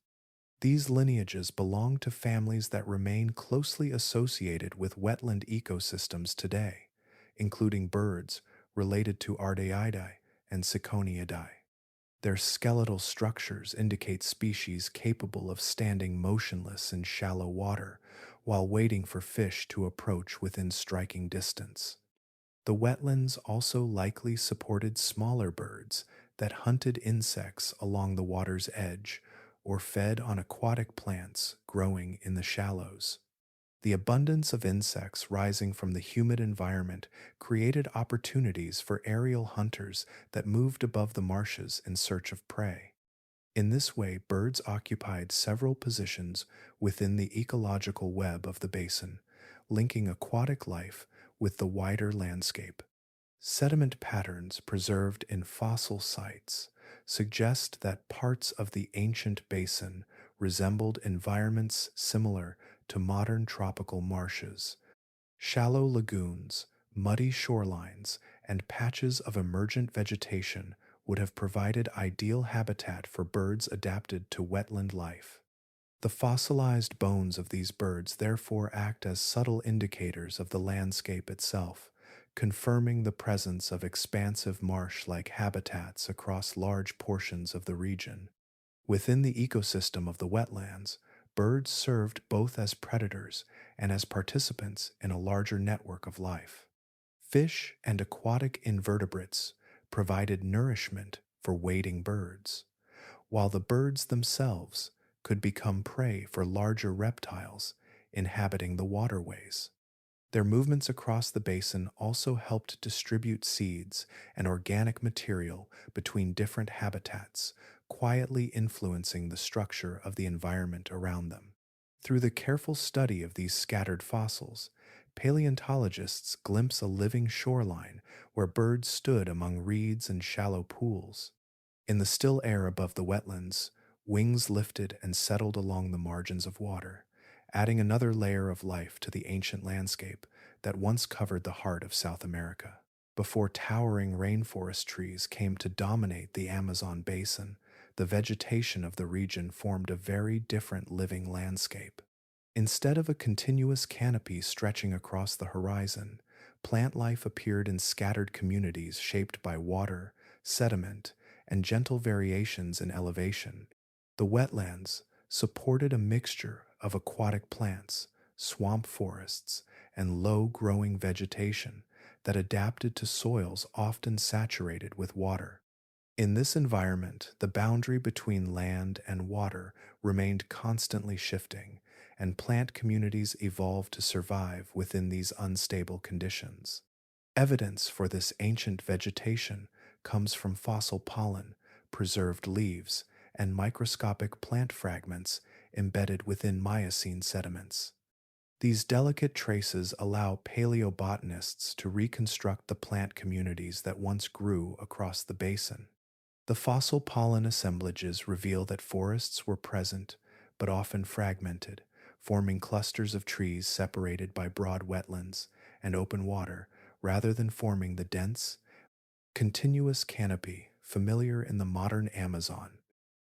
These lineages belong to families that remain closely associated with wetland ecosystems today, including birds related to Ardeidae and Ciconiidae. Their skeletal structures indicate species capable of standing motionless in shallow water while waiting for fish to approach within striking distance. The wetlands also likely supported smaller birds that hunted insects along the water's edge or fed on aquatic plants growing in the shallows. The abundance of insects rising from the humid environment created opportunities for aerial hunters that moved above the marshes in search of prey. In this way, birds occupied several positions within the ecological web of the basin, linking aquatic life with the wider landscape. Sediment patterns preserved in fossil sites suggest that parts of the ancient basin resembled environments similar to modern tropical marshes. Shallow lagoons, muddy shorelines, and patches of emergent vegetation would have provided ideal habitat for birds adapted to wetland life. The fossilized bones of these birds therefore act as subtle indicators of the landscape itself, confirming the presence of expansive marsh-like habitats across large portions of the region. Within the ecosystem of the wetlands, birds served both as predators and as participants in a larger network of life. Fish and aquatic invertebrates provided nourishment for wading birds, while the birds themselves could become prey for larger reptiles inhabiting the waterways. Their movements across the basin also helped distribute seeds and organic material between different habitats, quietly influencing the structure of the environment around them. Through the careful study of these scattered fossils, paleontologists glimpse a living shoreline where birds stood among reeds and shallow pools. In the still air above the wetlands, wings lifted and settled along the margins of water, adding another layer of life to the ancient landscape that once covered the heart of South America. Before towering rainforest trees came to dominate the Amazon basin, the vegetation of the region formed a very different living landscape. Instead of a continuous canopy stretching across the horizon, plant life appeared in scattered communities shaped by water, sediment, and gentle variations in elevation. The wetlands supported a mixture of aquatic plants, swamp forests, and low-growing vegetation that adapted to soils often saturated with water. In this environment, the boundary between land and water remained constantly shifting, and plant communities evolved to survive within these unstable conditions. Evidence for this ancient vegetation comes from fossil pollen, preserved leaves, and microscopic plant fragments embedded within Miocene sediments. These delicate traces allow paleobotanists to reconstruct the plant communities that once grew across the basin. The fossil pollen assemblages reveal that forests were present, but often fragmented, forming clusters of trees separated by broad wetlands and open water rather than forming the dense, continuous canopy familiar in the modern Amazon.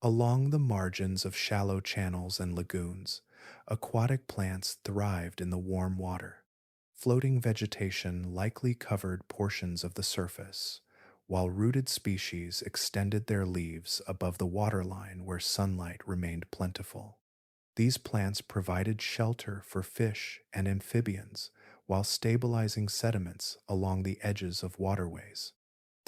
Along the margins of shallow channels and lagoons, aquatic plants thrived in the warm water. Floating vegetation likely covered portions of the surface, while rooted species extended their leaves above the waterline where sunlight remained plentiful. These plants provided shelter for fish and amphibians while stabilizing sediments along the edges of waterways.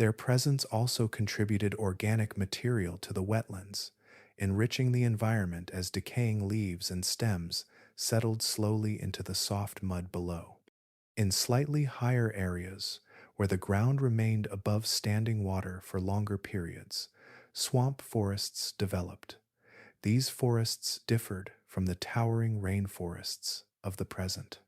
Their presence also contributed organic material to the wetlands, enriching the environment as decaying leaves and stems settled slowly into the soft mud below. In slightly higher areas, where the ground remained above standing water for longer periods, swamp forests developed. These forests differed from the towering rainforests of the present.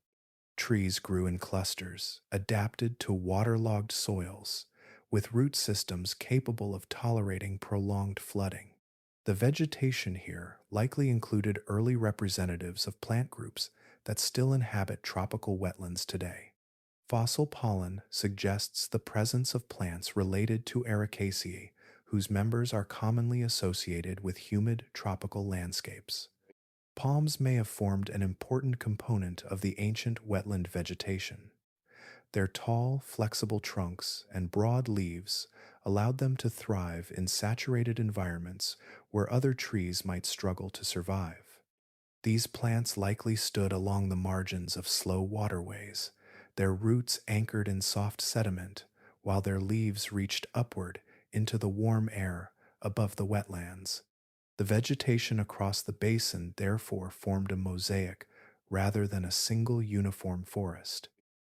Trees grew in clusters, adapted to waterlogged soils, with root systems capable of tolerating prolonged flooding. The vegetation here likely included early representatives of plant groups that still inhabit tropical wetlands today. Fossil pollen suggests the presence of plants related to Ericaceae, whose members are commonly associated with humid tropical landscapes. Palms may have formed an important component of the ancient wetland vegetation. Their tall, flexible trunks and broad leaves allowed them to thrive in saturated environments where other trees might struggle to survive. These plants likely stood along the margins of slow waterways, their roots anchored in soft sediment, while their leaves reached upward into the warm air above the wetlands. The vegetation across the basin therefore formed a mosaic rather than a single uniform forest.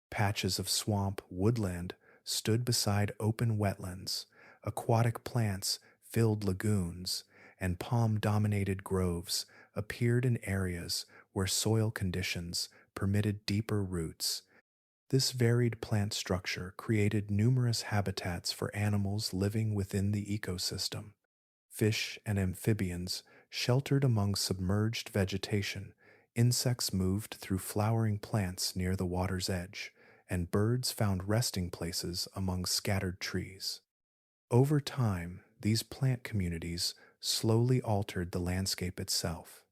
Patches of swamp woodland stood beside open wetlands, aquatic plants filled lagoons, and palm-dominated groves appeared in areas where soil conditions permitted deeper roots. This varied plant structure created numerous habitats for animals living within the ecosystem. Fish and amphibians sheltered among submerged vegetation, insects moved through flowering plants near the water's edge, and birds found resting places among scattered trees. Over time, these plant communities slowly altered the landscape itself.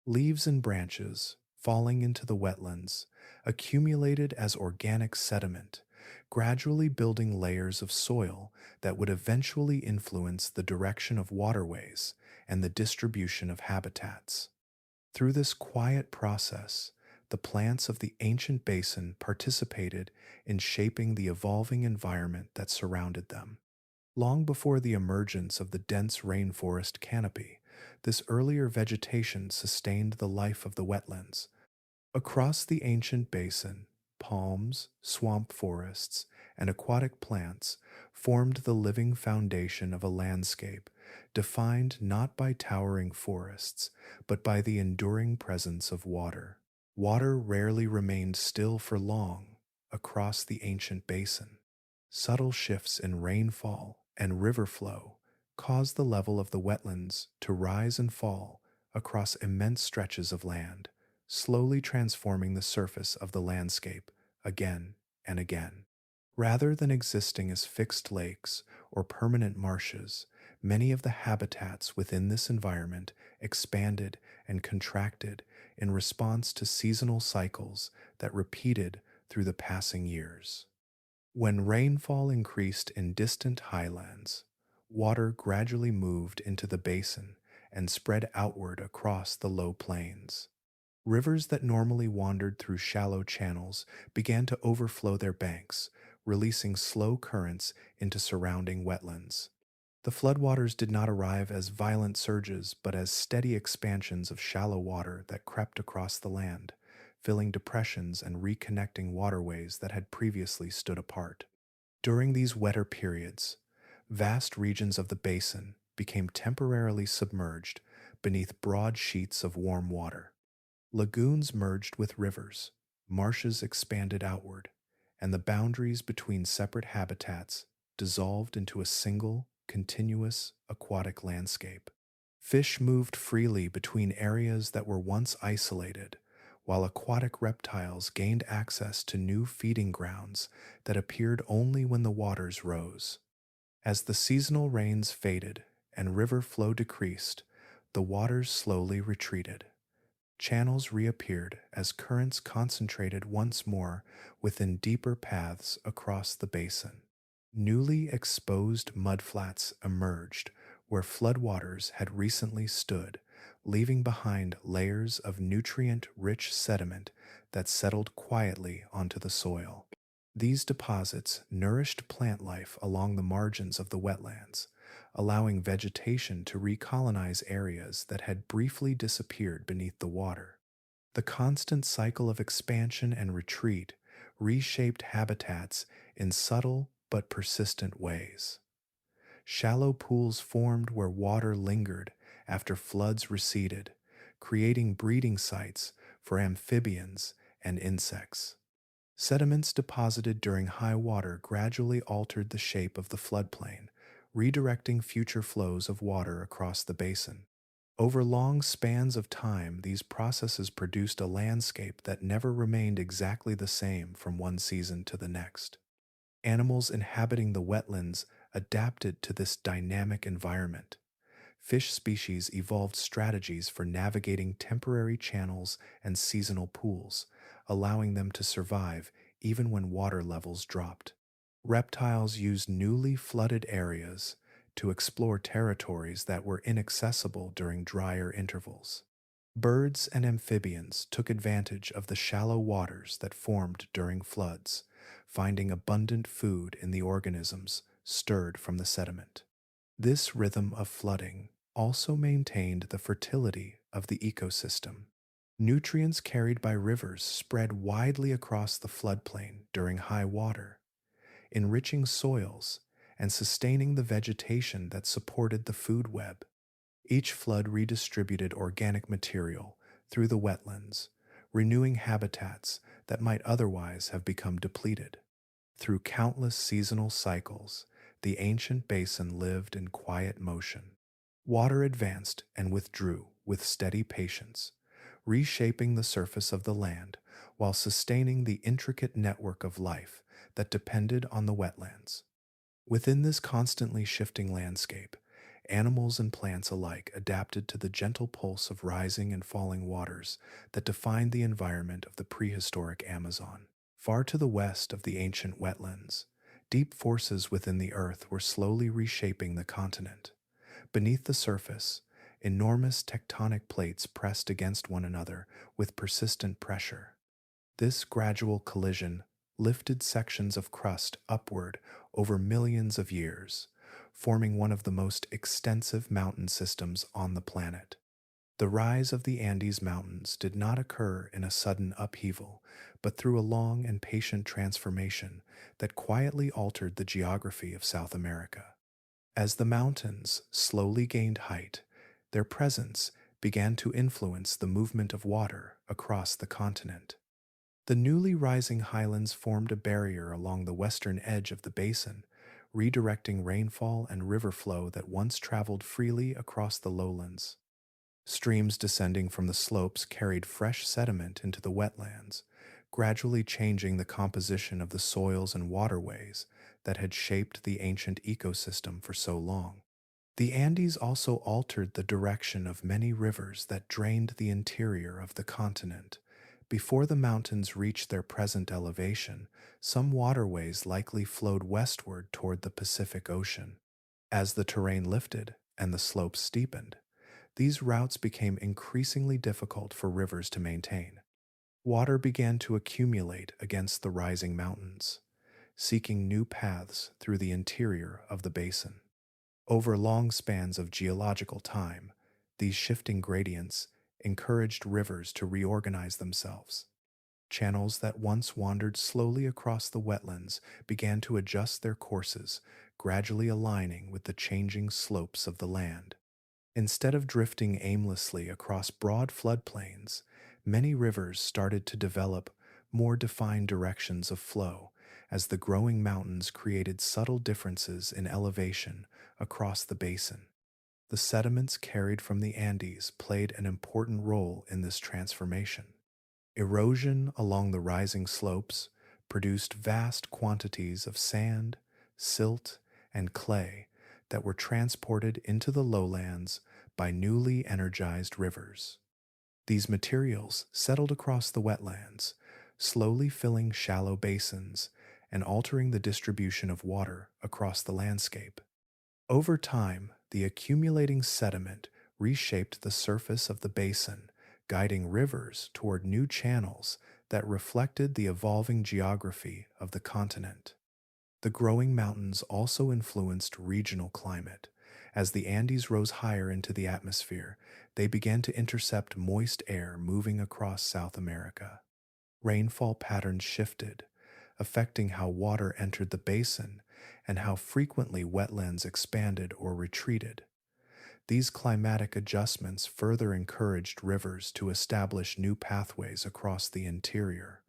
Leaves and branches, falling into the wetlands, accumulated as organic sediment, gradually building layers of soil that would eventually influence the direction of waterways and the distribution of habitats. Through this quiet process, the plants of the ancient basin participated in shaping the evolving environment that surrounded them. Long before the emergence of the dense rainforest canopy, this earlier vegetation sustained the life of the wetlands. Across the ancient basin, palms, swamp forests, and aquatic plants formed the living foundation of a landscape defined not by towering forests, but by the enduring presence of water. Water rarely remained still for long across the ancient basin. Subtle shifts in rainfall and river flow caused the level of the wetlands to rise and fall across immense stretches of land, slowly transforming the surface of the landscape again and again. Rather than existing as fixed lakes or permanent marshes, many of the habitats within this environment expanded and contracted in response to seasonal cycles that repeated through the passing years. When rainfall increased in distant highlands, water gradually moved into the basin and spread outward across the low plains. Rivers that normally wandered through shallow channels began to overflow their banks, releasing slow currents into surrounding wetlands. The floodwaters did not arrive as violent surges, but as steady expansions of shallow water that crept across the land, filling depressions and reconnecting waterways that had previously stood apart. During these wetter periods, vast regions of the basin became temporarily submerged beneath broad sheets of warm water. Lagoons merged with rivers, marshes expanded outward, and the boundaries between separate habitats dissolved into a single, continuous aquatic landscape. Fish moved freely between areas that were once isolated, while aquatic reptiles gained access to new feeding grounds that appeared only when the waters rose. As the seasonal rains faded and river flow decreased, the waters slowly retreated. Channels reappeared as currents concentrated once more within deeper paths across the basin. Newly exposed mudflats emerged where floodwaters had recently stood, leaving behind layers of nutrient-rich sediment that settled quietly onto the soil. These deposits nourished plant life along the margins of the wetlands, allowing vegetation to recolonize areas that had briefly disappeared beneath the water. The constant cycle of expansion and retreat reshaped habitats in subtle but persistent ways. Shallow pools formed where water lingered after floods receded, creating breeding sites for amphibians and insects. Sediments deposited during high water gradually altered the shape of the floodplain, redirecting future flows of water across the basin. Over long spans of time, these processes produced a landscape that never remained exactly the same from one season to the next. Animals inhabiting the wetlands adapted to this dynamic environment. Fish species evolved strategies for navigating temporary channels and seasonal pools, allowing them to survive even when water levels dropped. Reptiles used newly flooded areas to explore territories that were inaccessible during drier intervals. Birds and amphibians took advantage of the shallow waters that formed during floods, finding abundant food in the organisms stirred from the sediment. This rhythm of flooding also maintained the fertility of the ecosystem. Nutrients carried by rivers spread widely across the floodplain during high water, enriching soils and sustaining the vegetation that supported the food web. Each flood redistributed organic material through the wetlands, renewing habitats that might otherwise have become depleted. Through countless seasonal cycles, the ancient basin lived in quiet motion. Water advanced and withdrew with steady patience, reshaping the surface of the land while sustaining the intricate network of life that depended on the wetlands. Within this constantly shifting landscape, animals and plants alike adapted to the gentle pulse of rising and falling waters that defined the environment of the prehistoric Amazon. Far to the west of the ancient wetlands, deep forces within the earth were slowly reshaping the continent. Beneath the surface, enormous tectonic plates pressed against one another with persistent pressure. This gradual collision lifted sections of crust upward over millions of years, forming one of the most extensive mountain systems on the planet. The rise of the Andes Mountains did not occur in a sudden upheaval, but through a long and patient transformation that quietly altered the geography of South America. As the mountains slowly gained height, their presence began to influence the movement of water across the continent. The newly rising highlands formed a barrier along the western edge of the basin, redirecting rainfall and river flow that once traveled freely across the lowlands. Streams descending from the slopes carried fresh sediment into the wetlands, gradually changing the composition of the soils and waterways that had shaped the ancient ecosystem for so long. The Andes also altered the direction of many rivers that drained the interior of the continent. Before the mountains reached their present elevation, some waterways likely flowed westward toward the Pacific Ocean. As the terrain lifted and the slopes steepened, these routes became increasingly difficult for rivers to maintain. Water began to accumulate against the rising mountains, seeking new paths through the interior of the basin. Over long spans of geological time, these shifting gradients encouraged rivers to reorganize themselves. Channels that once wandered slowly across the wetlands began to adjust their courses, gradually aligning with the changing slopes of the land. Instead of drifting aimlessly across broad floodplains, many rivers started to develop more defined directions of flow as the growing mountains created subtle differences in elevation across the basin. The sediments carried from the Andes played an important role in this transformation. Erosion along the rising slopes produced vast quantities of sand, silt, and clay that were transported into the lowlands by newly energized rivers. These materials settled across the wetlands, slowly filling shallow basins and altering the distribution of water across the landscape. Over time, the accumulating sediment reshaped the surface of the basin, guiding rivers toward new channels that reflected the evolving geography of the continent. The growing mountains also influenced regional climate. As the Andes rose higher into the atmosphere, they began to intercept moist air moving across South America. Rainfall patterns shifted, affecting how water entered the basin and how frequently wetlands expanded or retreated. These climatic adjustments further encouraged rivers to establish new pathways across the interior.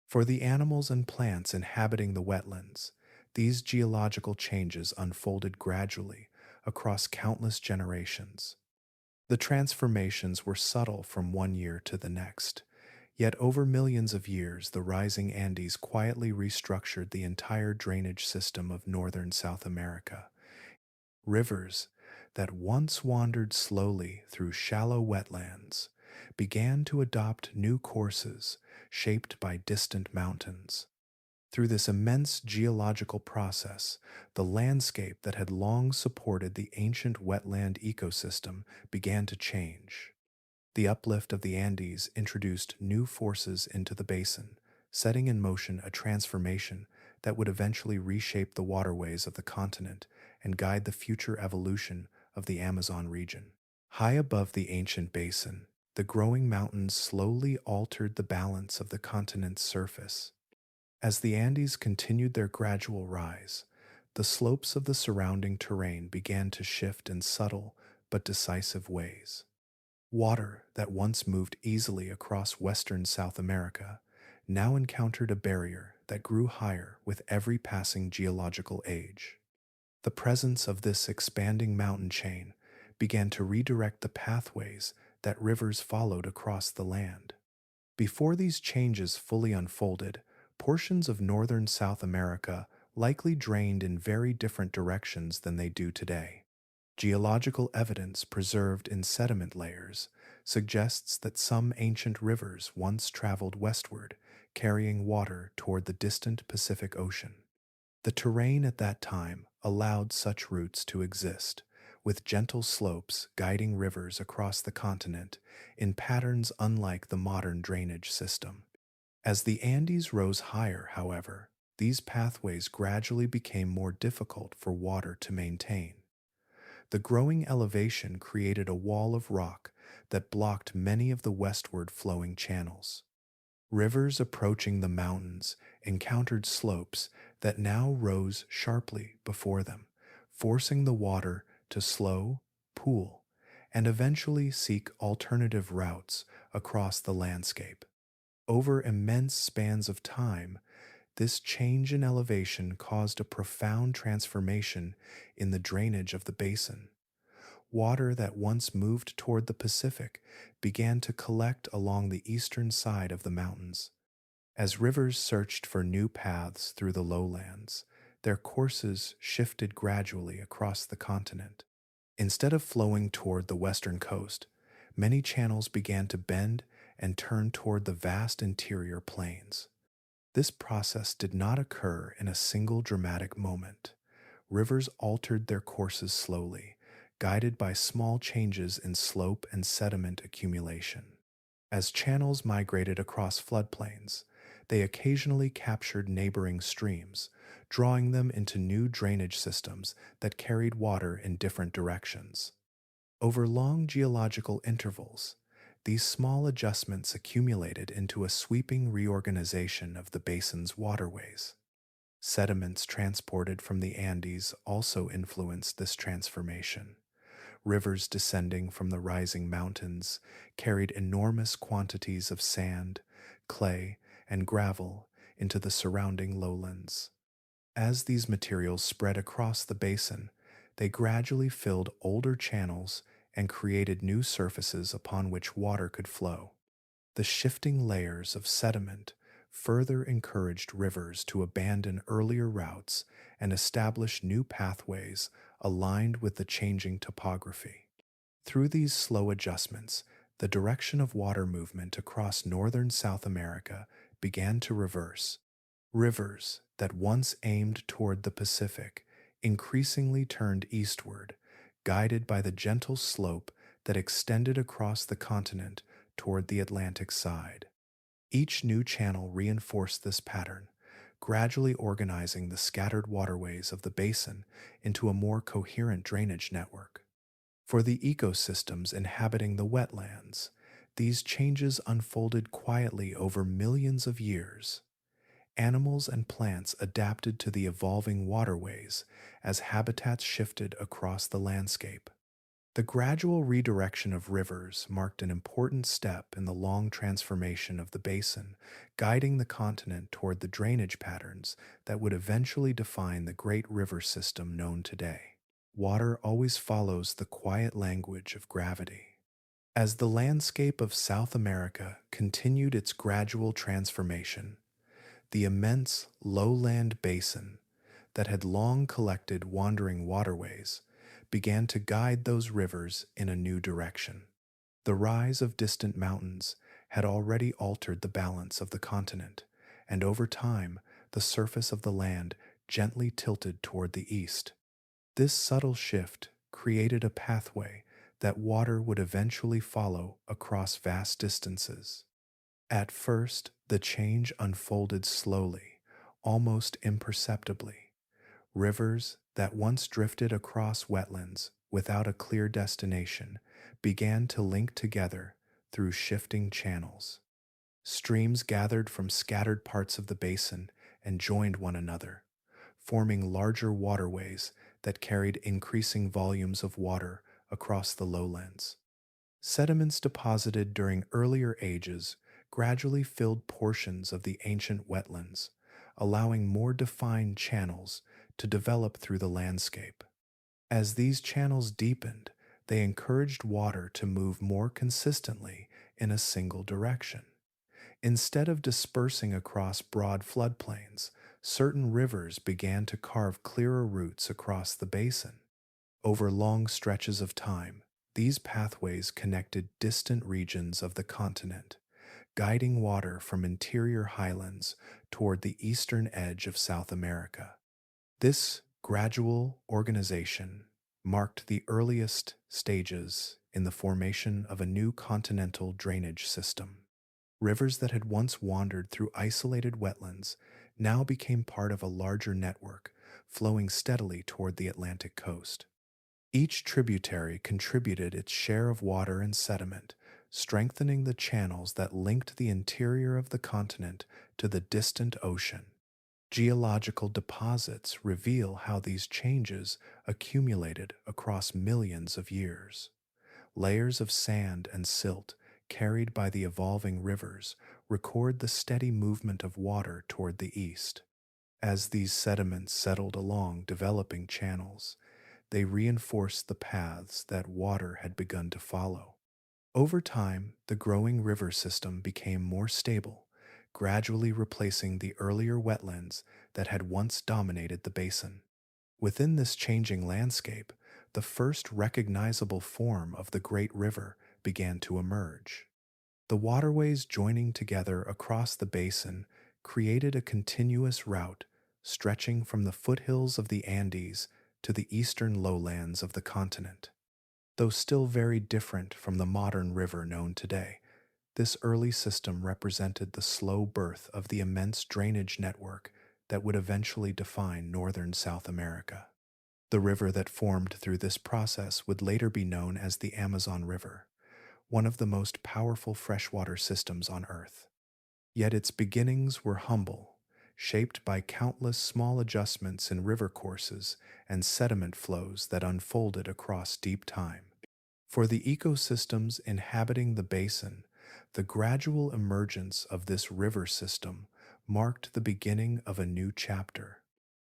For the animals and plants inhabiting the wetlands, these geological changes unfolded gradually across countless generations. The transformations were subtle from one year to the next, yet over millions of years the rising Andes quietly restructured the entire drainage system of northern South America. Rivers that once wandered slowly through shallow wetlands began to adopt new courses shaped by distant mountains. Through this immense geological process, the landscape that had long supported the ancient wetland ecosystem began to change. The uplift of the Andes introduced new forces into the basin, setting in motion a transformation that would eventually reshape the waterways of the continent and guide the future evolution of the Amazon region. High above the ancient basin, the growing mountains slowly altered the balance of the continent's surface. As the Andes continued their gradual rise, the slopes of the surrounding terrain began to shift in subtle but decisive ways. Water that once moved easily across western South America now encountered a barrier that grew higher with every passing geological age. The presence of this expanding mountain chain began to redirect the pathways that rivers followed across the land. Before these changes fully unfolded, portions of northern South America likely drained in very different directions than they do today. Geological evidence preserved in sediment layers suggests that some ancient rivers once traveled westward, carrying water toward the distant Pacific Ocean. The terrain at that time allowed such routes to exist, with gentle slopes guiding rivers across the continent in patterns unlike the modern drainage system. As the Andes rose higher, however, these pathways gradually became more difficult for water to maintain. The growing elevation created a wall of rock that blocked many of the westward flowing channels. Rivers approaching the mountains encountered slopes that now rose sharply before them, forcing the water to slow, pool, and eventually seek alternative routes across the landscape. Over immense spans of time, this change in elevation caused a profound transformation in the drainage of the basin. Water that once moved toward the Pacific began to collect along the eastern side of the mountains. As rivers searched for new paths through the lowlands, their courses shifted gradually across the continent. Instead of flowing toward the western coast, many channels began to bend and turn toward the vast interior plains. This process did not occur in a single dramatic moment. Rivers altered their courses slowly, guided by small changes in slope and sediment accumulation. As channels migrated across floodplains, they occasionally captured neighboring streams, drawing them into new drainage systems that carried water in different directions. Over long geological intervals, these small adjustments accumulated into a sweeping reorganization of the basin's waterways. Sediments transported from the Andes also influenced this transformation. Rivers descending from the rising mountains carried enormous quantities of sand, clay, and gravel into the surrounding lowlands. As these materials spread across the basin, they gradually filled older channels and created new surfaces upon which water could flow. The shifting layers of sediment further encouraged rivers to abandon earlier routes and establish new pathways aligned with the changing topography. Through these slow adjustments, the direction of water movement across northern South America began to reverse. Rivers that once aimed toward the Pacific increasingly turned eastward, guided by the gentle slope that extended across the continent toward the Atlantic side. Each new channel reinforced this pattern, gradually organizing the scattered waterways of the basin into a more coherent drainage network. For the ecosystems inhabiting the wetlands, these changes unfolded quietly over millions of years. Animals and plants adapted to the evolving waterways as habitats shifted across the landscape. The gradual redirection of rivers marked an important step in the long transformation of the basin, guiding the continent toward the drainage patterns that would eventually define the great river system known today. Water always follows the quiet language of gravity. As the landscape of South America continued its gradual transformation, the immense lowland basin that had long collected wandering waterways began to guide those rivers in a new direction. The rise of distant mountains had already altered the balance of the continent, and over time, the surface of the land gently tilted toward the east. This subtle shift created a pathway that water would eventually follow across vast distances. At first, the change unfolded slowly, almost imperceptibly. Rivers that once drifted across wetlands without a clear destination began to link together through shifting channels. Streams gathered from scattered parts of the basin and joined one another, forming larger waterways that carried increasing volumes of water across the lowlands. Sediments deposited during earlier ages gradually filled portions of the ancient wetlands, allowing more defined channels to develop through the landscape. As these channels deepened, they encouraged water to move more consistently in a single direction. Instead of dispersing across broad floodplains, certain rivers began to carve clearer routes across the basin. Over long stretches of time, these pathways connected distant regions of the continent, guiding water from interior highlands toward the eastern edge of South America. This gradual organization marked the earliest stages in the formation of a new continental drainage system. Rivers that had once wandered through isolated wetlands now became part of a larger network, flowing steadily toward the Atlantic coast. Each tributary contributed its share of water and sediment, strengthening the channels that linked the interior of the continent to the distant ocean. Geological deposits reveal how these changes accumulated across millions of years. Layers of sand and silt carried by the evolving rivers record the steady movement of water toward the east. As these sediments settled along developing channels, they reinforced the paths that water had begun to follow. Over time, the growing river system became more stable, gradually replacing the earlier wetlands that had once dominated the basin. Within this changing landscape, the first recognizable form of the great river began to emerge. The waterways joining together across the basin created a continuous route stretching from the foothills of the Andes to the eastern lowlands of the continent. Though still very different from the modern river known today, this early system represented the slow birth of the immense drainage network that would eventually define northern South America. The river that formed through this process would later be known as the Amazon River, one of the most powerful freshwater systems on Earth. Yet its beginnings were humble, shaped by countless small adjustments in river courses and sediment flows that unfolded across deep time. For the ecosystems inhabiting the basin, the gradual emergence of this river system marked the beginning of a new chapter.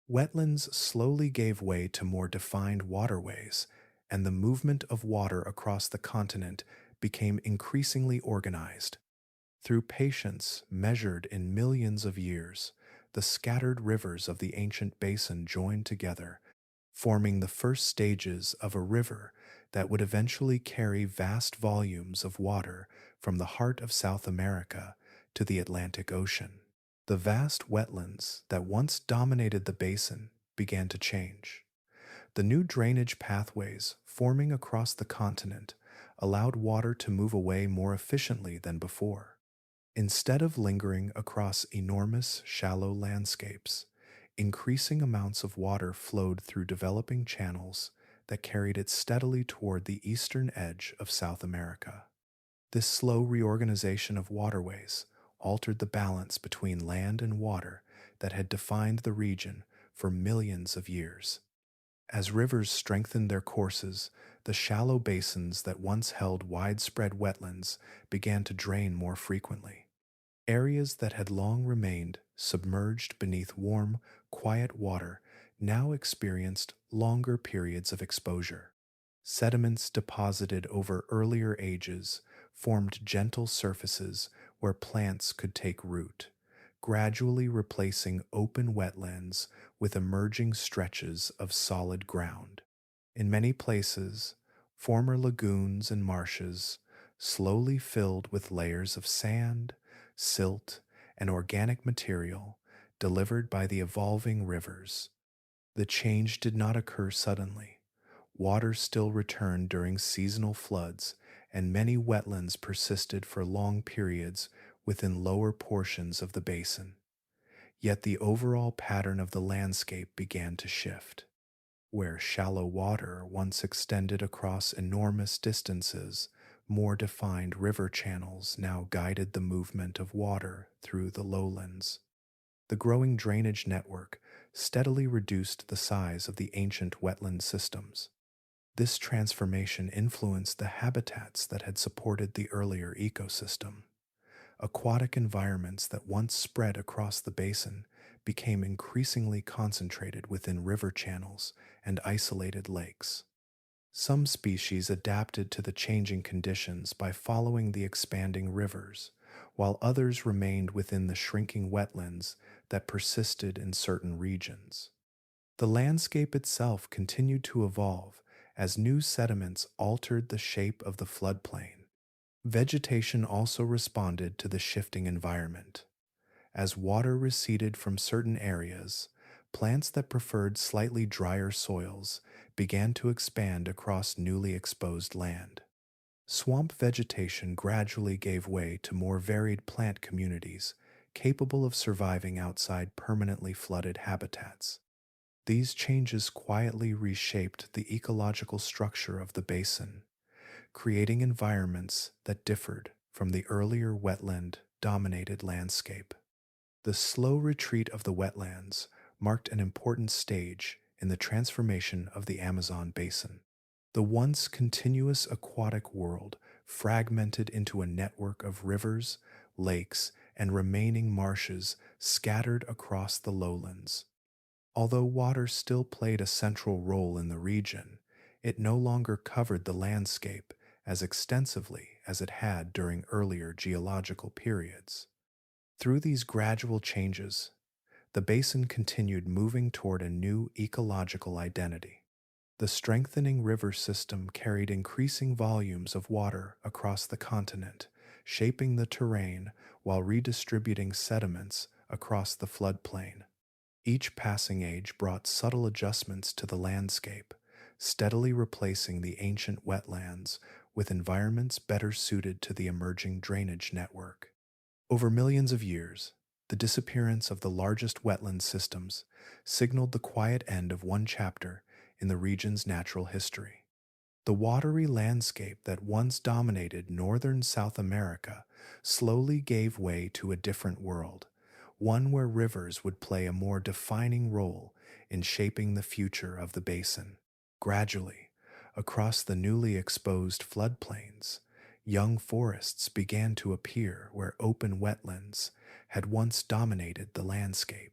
Wetlands slowly gave way to more defined waterways, and the movement of water across the continent became increasingly organized. Through patience measured in millions of years, the scattered rivers of the ancient basin joined together, forming the first stages of a river that would eventually carry vast volumes of water from the heart of South America to the Atlantic Ocean. The vast wetlands that once dominated the basin began to change. The new drainage pathways forming across the continent allowed water to move away more efficiently than before. Instead of lingering across enormous, shallow landscapes, increasing amounts of water flowed through developing channels that carried it steadily toward the eastern edge of South America. This slow reorganization of waterways altered the balance between land and water that had defined the region for millions of years. As rivers strengthened their courses, the shallow basins that once held widespread wetlands began to drain more frequently. Areas that had long remained submerged beneath warm, quiet water now experienced longer periods of exposure. Sediments deposited over earlier ages formed gentle surfaces where plants could take root, gradually replacing open wetlands with emerging stretches of solid ground. In many places, former lagoons and marshes slowly filled with layers of sand, silt, and organic material delivered by the evolving rivers. The change did not occur suddenly. Water still returned during seasonal floods, and many wetlands persisted for long periods within lower portions of the basin. Yet the overall pattern of the landscape began to shift. Where shallow water once extended across enormous distances, more defined river channels now guided the movement of water through the lowlands. The growing drainage network steadily reduced the size of the ancient wetland systems. This transformation influenced the habitats that had supported the earlier ecosystem. Aquatic environments that once spread across the basin became increasingly concentrated within river channels and isolated lakes. Some species adapted to the changing conditions by following the expanding rivers, while others remained within the shrinking wetlands that persisted in certain regions. The landscape itself continued to evolve as new sediments altered the shape of the floodplain. Vegetation also responded to the shifting environment. As water receded from certain areas, plants that preferred slightly drier soils began to expand across newly exposed land. Swamp vegetation gradually gave way to more varied plant communities capable of surviving outside permanently flooded habitats. These changes quietly reshaped the ecological structure of the basin, creating environments that differed from the earlier wetland-dominated landscape. The slow retreat of the wetlands marked an important stage in the transformation of the Amazon basin. The once continuous aquatic world fragmented into a network of rivers, lakes, and remaining marshes scattered across the lowlands. Although water still played a central role in the region, it no longer covered the landscape as extensively as it had during earlier geological periods. Through these gradual changes, the basin continued moving toward a new ecological identity. The strengthening river system carried increasing volumes of water across the continent, shaping the terrain while redistributing sediments across the floodplain. Each passing age brought subtle adjustments to the landscape, steadily replacing the ancient wetlands with environments better suited to the emerging drainage network. Over millions of years, the disappearance of the largest wetland systems signaled the quiet end of one chapter in the region's natural history. The watery landscape that once dominated northern South America slowly gave way to a different world, one where rivers would play a more defining role in shaping the future of the basin. Gradually, across the newly exposed floodplains, young forests began to appear where open wetlands had once dominated the landscape.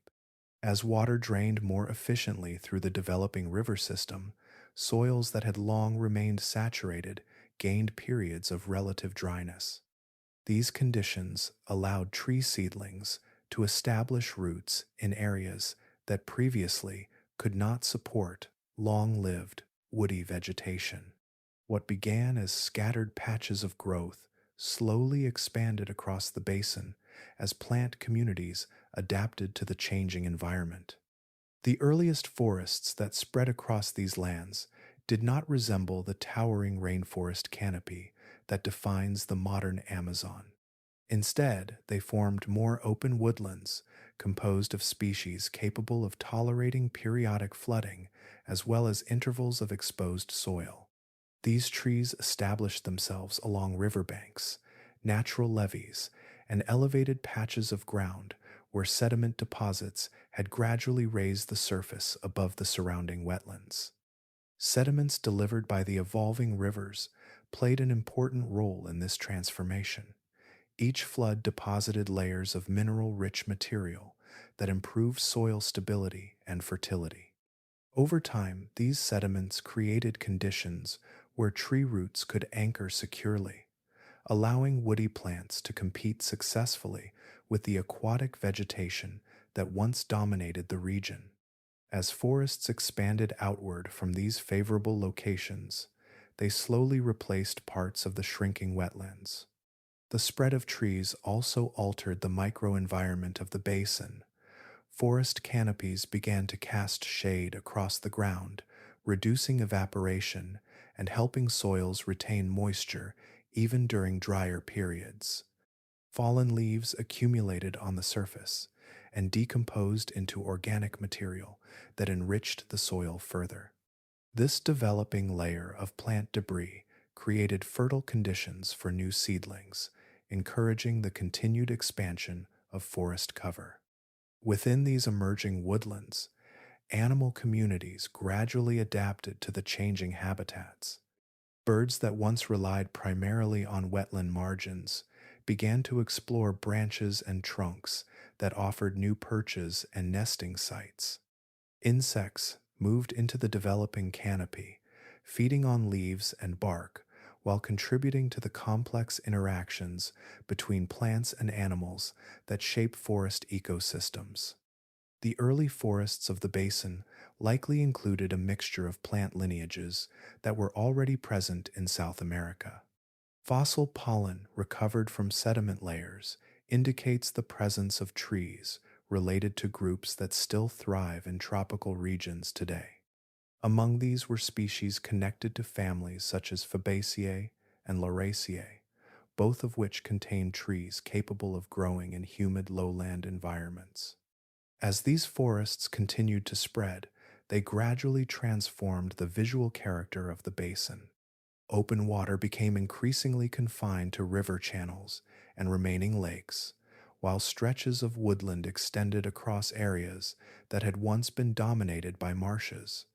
As water drained more efficiently through the developing river system, soils that had long remained saturated gained periods of relative dryness. These conditions allowed tree seedlings to establish roots in areas that previously could not support long-lived woody vegetation. What began as scattered patches of growth slowly expanded across the basin as plant communities adapted to the changing environment. The earliest forests that spread across these lands did not resemble the towering rainforest canopy that defines the modern Amazon. Instead, they formed more open woodlands composed of species capable of tolerating periodic flooding as well as intervals of exposed soil. These trees established themselves along riverbanks, natural levees, and elevated patches of ground where sediment deposits had gradually raised the surface above the surrounding wetlands. Sediments delivered by the evolving rivers played an important role in this transformation. Each flood deposited layers of mineral-rich material that improved soil stability and fertility. Over time, these sediments created conditions where tree roots could anchor securely, allowing woody plants to compete successfully with the aquatic vegetation that once dominated the region. As forests expanded outward from these favorable locations, they slowly replaced parts of the shrinking wetlands. The spread of trees also altered the microenvironment of the basin. Forest canopies began to cast shade across the ground, reducing evaporation and helping soils retain moisture even during drier periods. Fallen leaves accumulated on the surface and decomposed into organic material that enriched the soil further. This developing layer of plant debris created fertile conditions for new seedlings, encouraging the continued expansion of forest cover. Within these emerging woodlands, animal communities gradually adapted to the changing habitats. Birds that once relied primarily on wetland margins began to explore branches and trunks that offered new perches and nesting sites. Insects moved into the developing canopy, feeding on leaves and bark while contributing to the complex interactions between plants and animals that shape forest ecosystems. The early forests of the basin likely included a mixture of plant lineages that were already present in South America. Fossil pollen recovered from sediment layers indicates the presence of trees related to groups that still thrive in tropical regions today. Among these were species connected to families such as Fabaceae and Lauraceae, both of which contain trees capable of growing in humid lowland environments. As these forests continued to spread, they gradually transformed the visual character of the basin. Open water became increasingly confined to river channels and remaining lakes, while stretches of woodland extended across areas that had once been dominated by marshes.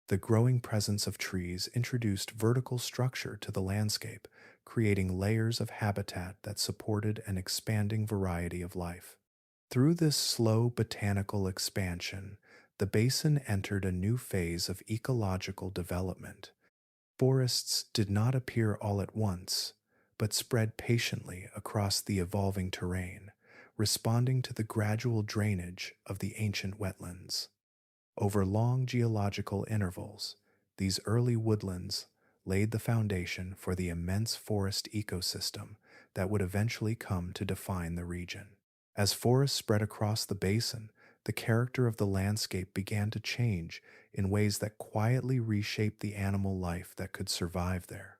The growing presence of trees introduced vertical structure to the landscape, creating layers of habitat that supported an expanding variety of life. Through this slow botanical expansion, the basin entered a new phase of ecological development. Forests did not appear all at once, but spread patiently across the evolving terrain, responding to the gradual drainage of the ancient wetlands. Over long geological intervals, these early woodlands laid the foundation for the immense forest ecosystem that would eventually come to define the region. As forests spread across the basin, the character of the landscape began to change in ways that quietly reshaped the animal life that could survive there.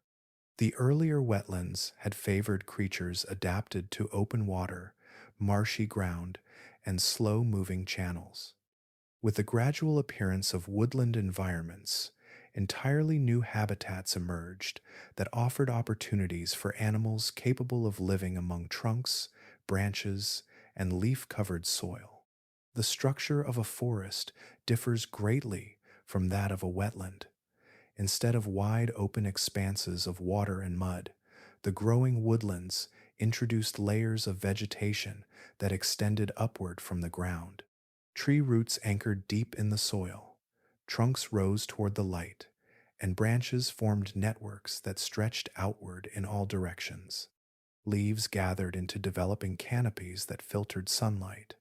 The earlier wetlands had favored creatures adapted to open water, marshy ground, and slow-moving channels. With the gradual appearance of woodland environments, entirely new habitats emerged that offered opportunities for animals capable of living among trunks, branches, and leaf-covered soil. The structure of a forest differs greatly from that of a wetland. Instead of wide open expanses of water and mud, the growing woodlands introduced layers of vegetation that extended upward from the ground. Tree roots anchored deep in the soil, trunks rose toward the light, and branches formed networks that stretched outward in all directions. Leaves gathered into developing canopies that filtered sunlight,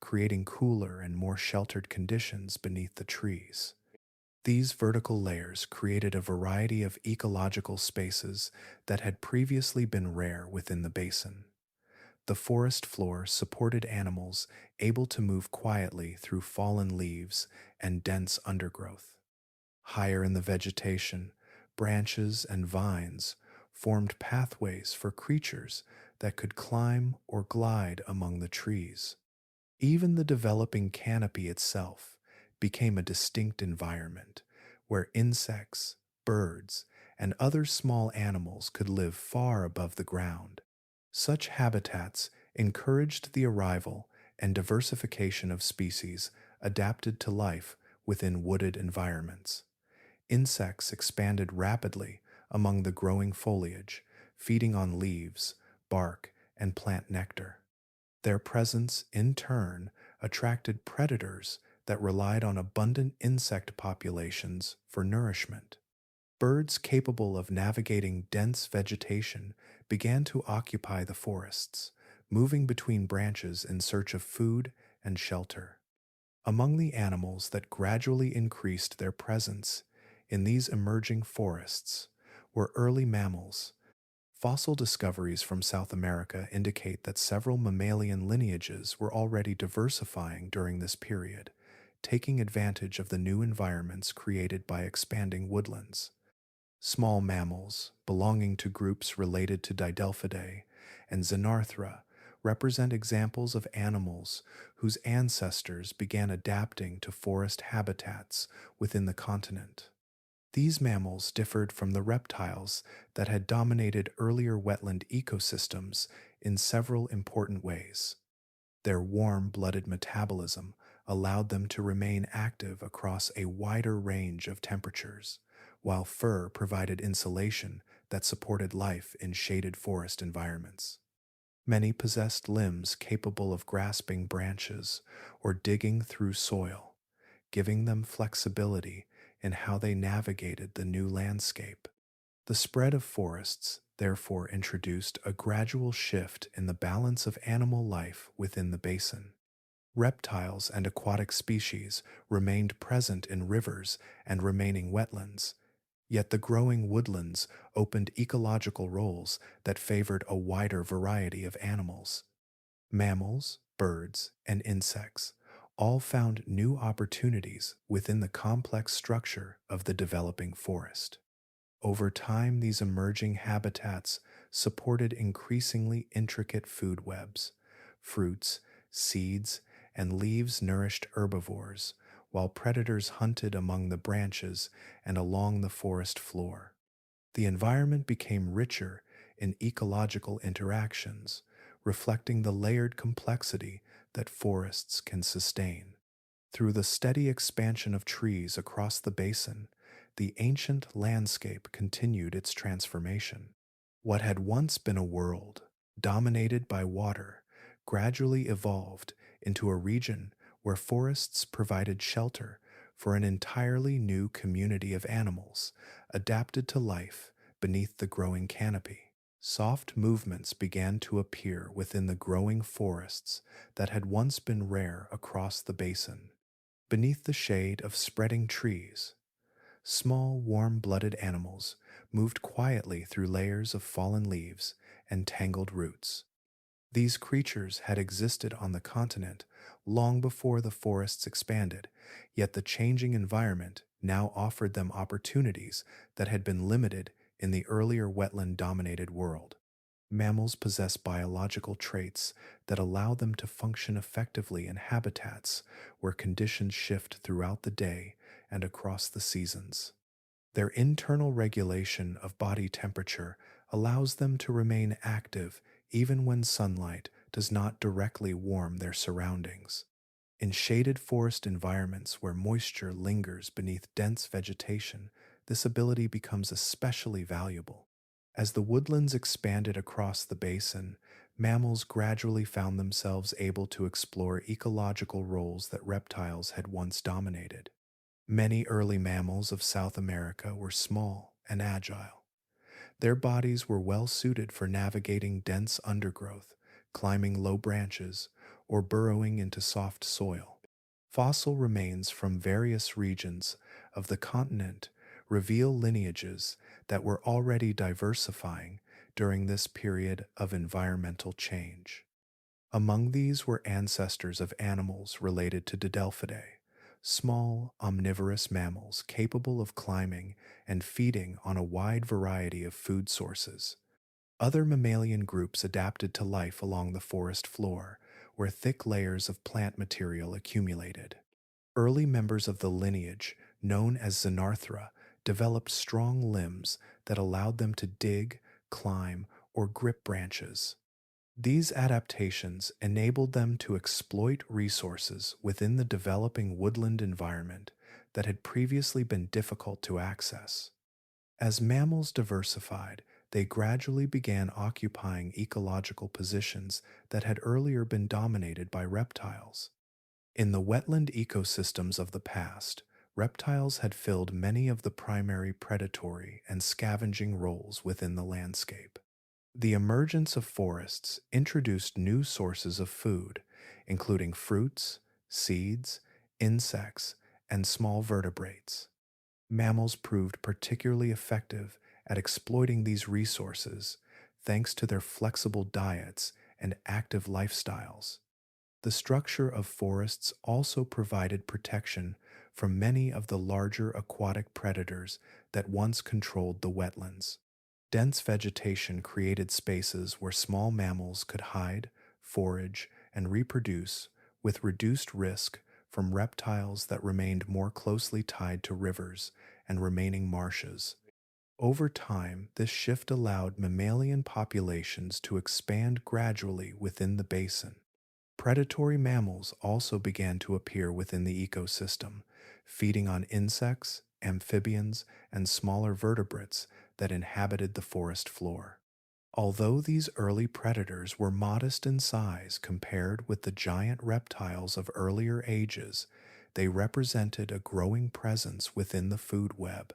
creating cooler and more sheltered conditions beneath the trees. These vertical layers created a variety of ecological spaces that had previously been rare within the basin. The forest floor supported animals able to move quietly through fallen leaves and dense undergrowth. Higher in the vegetation, branches and vines formed pathways for creatures that could climb or glide among the trees. Even the developing canopy itself became a distinct environment where insects, birds, and other small animals could live far above the ground. Such habitats encouraged the arrival and diversification of species adapted to life within wooded environments. Insects expanded rapidly among the growing foliage, feeding on leaves, bark, and plant nectar. Their presence, in turn, attracted predators that relied on abundant insect populations for nourishment. Birds capable of navigating dense vegetation began to occupy the forests, moving between branches in search of food and shelter. Among the animals that gradually increased their presence in these emerging forests were early mammals. Fossil discoveries from South America indicate that several mammalian lineages were already diversifying during this period, taking advantage of the new environments created by expanding woodlands. Small mammals, belonging to groups related to Didelphidae and Xenarthra, represent examples of animals whose ancestors began adapting to forest habitats within the continent. These mammals differed from the reptiles that had dominated earlier wetland ecosystems in several important ways. Their warm-blooded metabolism allowed them to remain active across a wider range of temperatures, while fur provided insulation that supported life in shaded forest environments. Many possessed limbs capable of grasping branches or digging through soil, giving them flexibility in how they navigated the new landscape. The spread of forests therefore introduced a gradual shift in the balance of animal life within the basin. Reptiles and aquatic species remained present in rivers and remaining wetlands, yet the growing woodlands opened ecological roles that favored a wider variety of animals. Mammals, birds, and insects all found new opportunities within the complex structure of the developing forest. Over time, these emerging habitats supported increasingly intricate food webs. Fruits, seeds, and leaves nourished herbivores, while predators hunted among the branches and along the forest floor. The environment became richer in ecological interactions, reflecting the layered complexity that forests can sustain. Through the steady expansion of trees across the basin, the ancient landscape continued its transformation. What had once been a world dominated by water gradually evolved into a region where forests provided shelter for an entirely new community of animals adapted to life beneath the growing canopy. Soft movements began to appear within the growing forests that had once been rare across the basin. Beneath the shade of spreading trees, small, warm-blooded animals moved quietly through layers of fallen leaves and tangled roots. These creatures had existed on the continent long before the forests expanded, yet the changing environment now offered them opportunities that had been limited in the earlier wetland-dominated world. Mammals possess biological traits that allow them to function effectively in habitats where conditions shift throughout the day and across the seasons. Their internal regulation of body temperature allows them to remain active even when sunlight does not directly warm their surroundings. In shaded forest environments where moisture lingers beneath dense vegetation, this ability becomes especially valuable. As the woodlands expanded across the basin, mammals gradually found themselves able to explore ecological roles that reptiles had once dominated. Many early mammals of South America were small and agile. Their bodies were well suited for navigating dense undergrowth, climbing low branches, or burrowing into soft soil. Fossil remains from various regions of the continent reveal lineages that were already diversifying during this period of environmental change. Among these were ancestors of animals related to Didelphidae, small omnivorous mammals capable of climbing and feeding on a wide variety of food sources. Other mammalian groups adapted to life along the forest floor, where thick layers of plant material accumulated. Early members of the lineage, known as Xenarthra, developed strong limbs that allowed them to dig, climb, or grip branches. These adaptations enabled them to exploit resources within the developing woodland environment that had previously been difficult to access. As mammals diversified, they gradually began occupying ecological positions that had earlier been dominated by reptiles. In the wetland ecosystems of the past, reptiles had filled many of the primary predatory and scavenging roles within the landscape. The emergence of forests introduced new sources of food, including fruits, seeds, insects, and small vertebrates. Mammals proved particularly effective at exploiting these resources thanks to their flexible diets and active lifestyles. The structure of forests also provided protection from many of the larger aquatic predators that once controlled the wetlands. Dense vegetation created spaces where small mammals could hide, forage, and reproduce with reduced risk from reptiles that remained more closely tied to rivers and remaining marshes. Over time, this shift allowed mammalian populations to expand gradually within the basin. Predatory mammals also began to appear within the ecosystem, feeding on insects, amphibians, and smaller vertebrates that inhabited the forest floor. Although these early predators were modest in size compared with the giant reptiles of earlier ages, they represented a growing presence within the food web.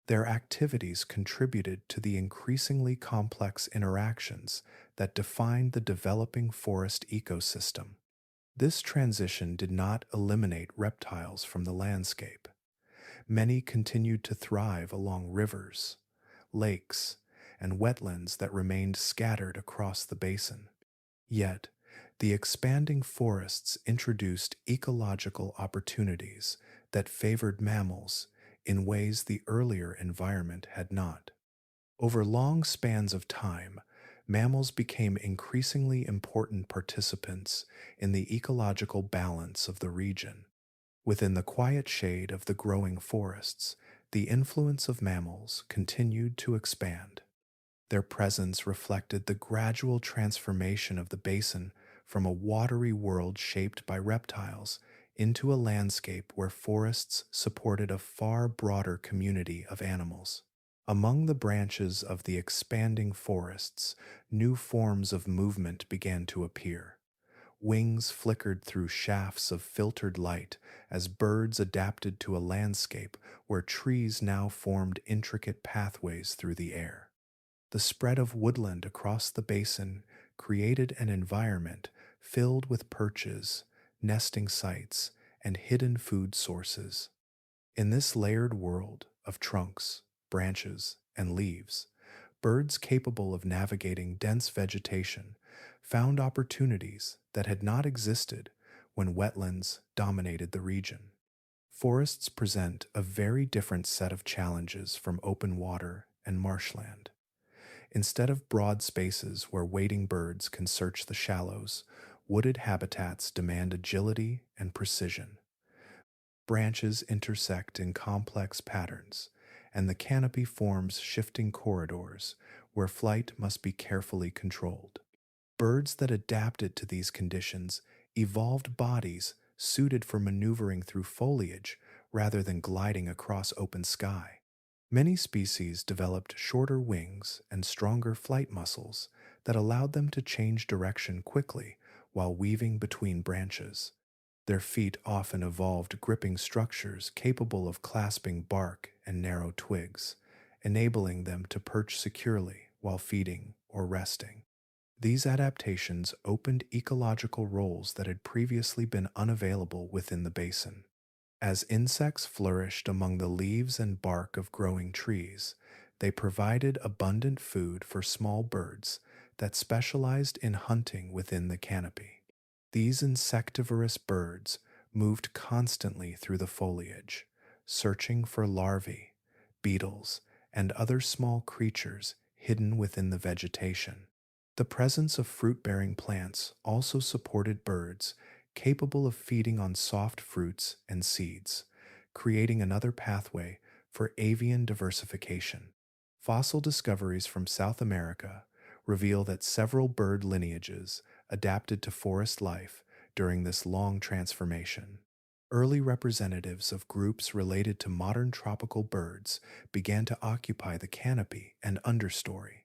Their activities contributed to the increasingly complex interactions that defined the developing forest ecosystem. This transition did not eliminate reptiles from the landscape. Many continued to thrive along rivers, lakes, and wetlands that remained scattered across the basin. Yet, the expanding forests introduced ecological opportunities that favored mammals in ways the earlier environment had not. Over long spans of time, mammals became increasingly important participants in the ecological balance of the region. Within the quiet shade of the growing forests, the influence of mammals continued to expand. Their presence reflected the gradual transformation of the basin from a watery world shaped by reptiles into a landscape where forests supported a far broader community of animals. Among the branches of the expanding forests, new forms of movement began to appear. Wings flickered through shafts of filtered light as birds adapted to a landscape where trees now formed intricate pathways through the air. The spread of woodland across the basin created an environment filled with perches, nesting sites, and hidden food sources. In this layered world of trunks, branches, and leaves, birds capable of navigating dense vegetation found opportunities that had not existed when wetlands dominated the region. Forests present a very different set of challenges from open water and marshland. Instead of broad spaces where wading birds can search the shallows, wooded habitats demand agility and precision. Branches intersect in complex patterns, and the canopy forms shifting corridors where flight must be carefully controlled. Birds that adapted to these conditions evolved bodies suited for maneuvering through foliage rather than gliding across open sky. Many species developed shorter wings and stronger flight muscles that allowed them to change direction quickly while weaving between branches. Their feet often evolved gripping structures capable of clasping bark and narrow twigs, enabling them to perch securely while feeding or resting. These adaptations opened ecological roles that had previously been unavailable within the basin. As insects flourished among the leaves and bark of growing trees, they provided abundant food for small birds that specialized in hunting within the canopy. These insectivorous birds moved constantly through the foliage, searching for larvae, beetles, and other small creatures hidden within the vegetation. The presence of fruit-bearing plants also supported birds capable of feeding on soft fruits and seeds, creating another pathway for avian diversification. Fossil discoveries from South America reveal that several bird lineages adapted to forest life during this long transformation. Early representatives of groups related to modern tropical birds began to occupy the canopy and understory.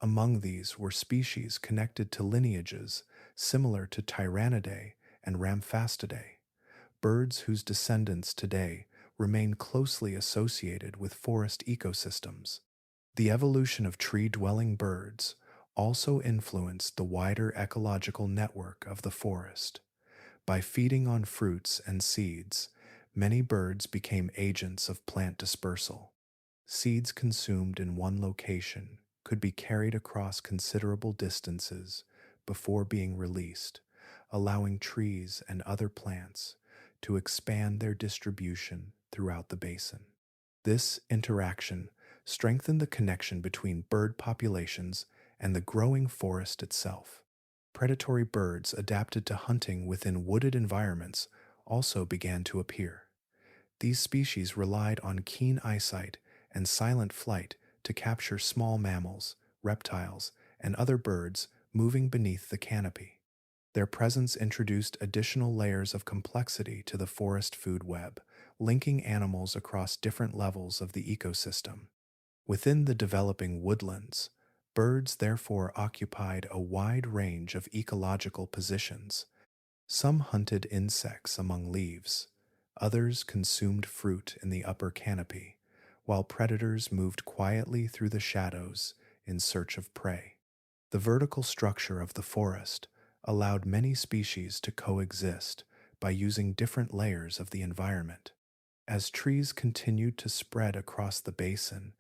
Among these were species connected to lineages similar to Tyrannidae and Rhamphastidae, birds whose descendants today remain closely associated with forest ecosystems. The evolution of tree-dwelling birds also influenced the wider ecological network of the forest. By feeding on fruits and seeds, many birds became agents of plant dispersal. Seeds consumed in one location could be carried across considerable distances before being released, allowing trees and other plants to expand their distribution throughout the basin. This interaction strengthened the connection between bird populations and the growing forest itself. Predatory birds adapted to hunting within wooded environments also began to appear. These species relied on keen eyesight and silent flight to capture small mammals, reptiles, and other birds moving beneath the canopy. Their presence introduced additional layers of complexity to the forest food web, linking animals across different levels of the ecosystem. Within the developing woodlands, birds therefore occupied a wide range of ecological positions. Some hunted insects among leaves, others consumed fruit in the upper canopy, while predators moved quietly through the shadows in search of prey. The vertical structure of the forest allowed many species to coexist by using different layers of the environment. As trees continued to spread across the basin,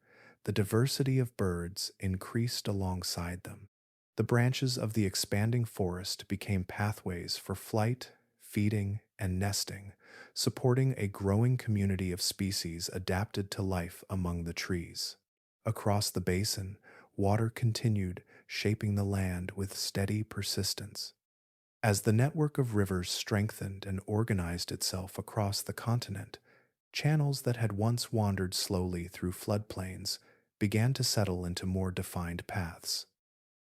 the diversity of birds increased alongside them. The branches of the expanding forest became pathways for flight, feeding, and nesting, supporting a growing community of species adapted to life among the trees. Across the basin, water continued shaping the land with steady persistence. As the network of rivers strengthened and organized itself across the continent, channels that had once wandered slowly through floodplains began to settle into more defined paths.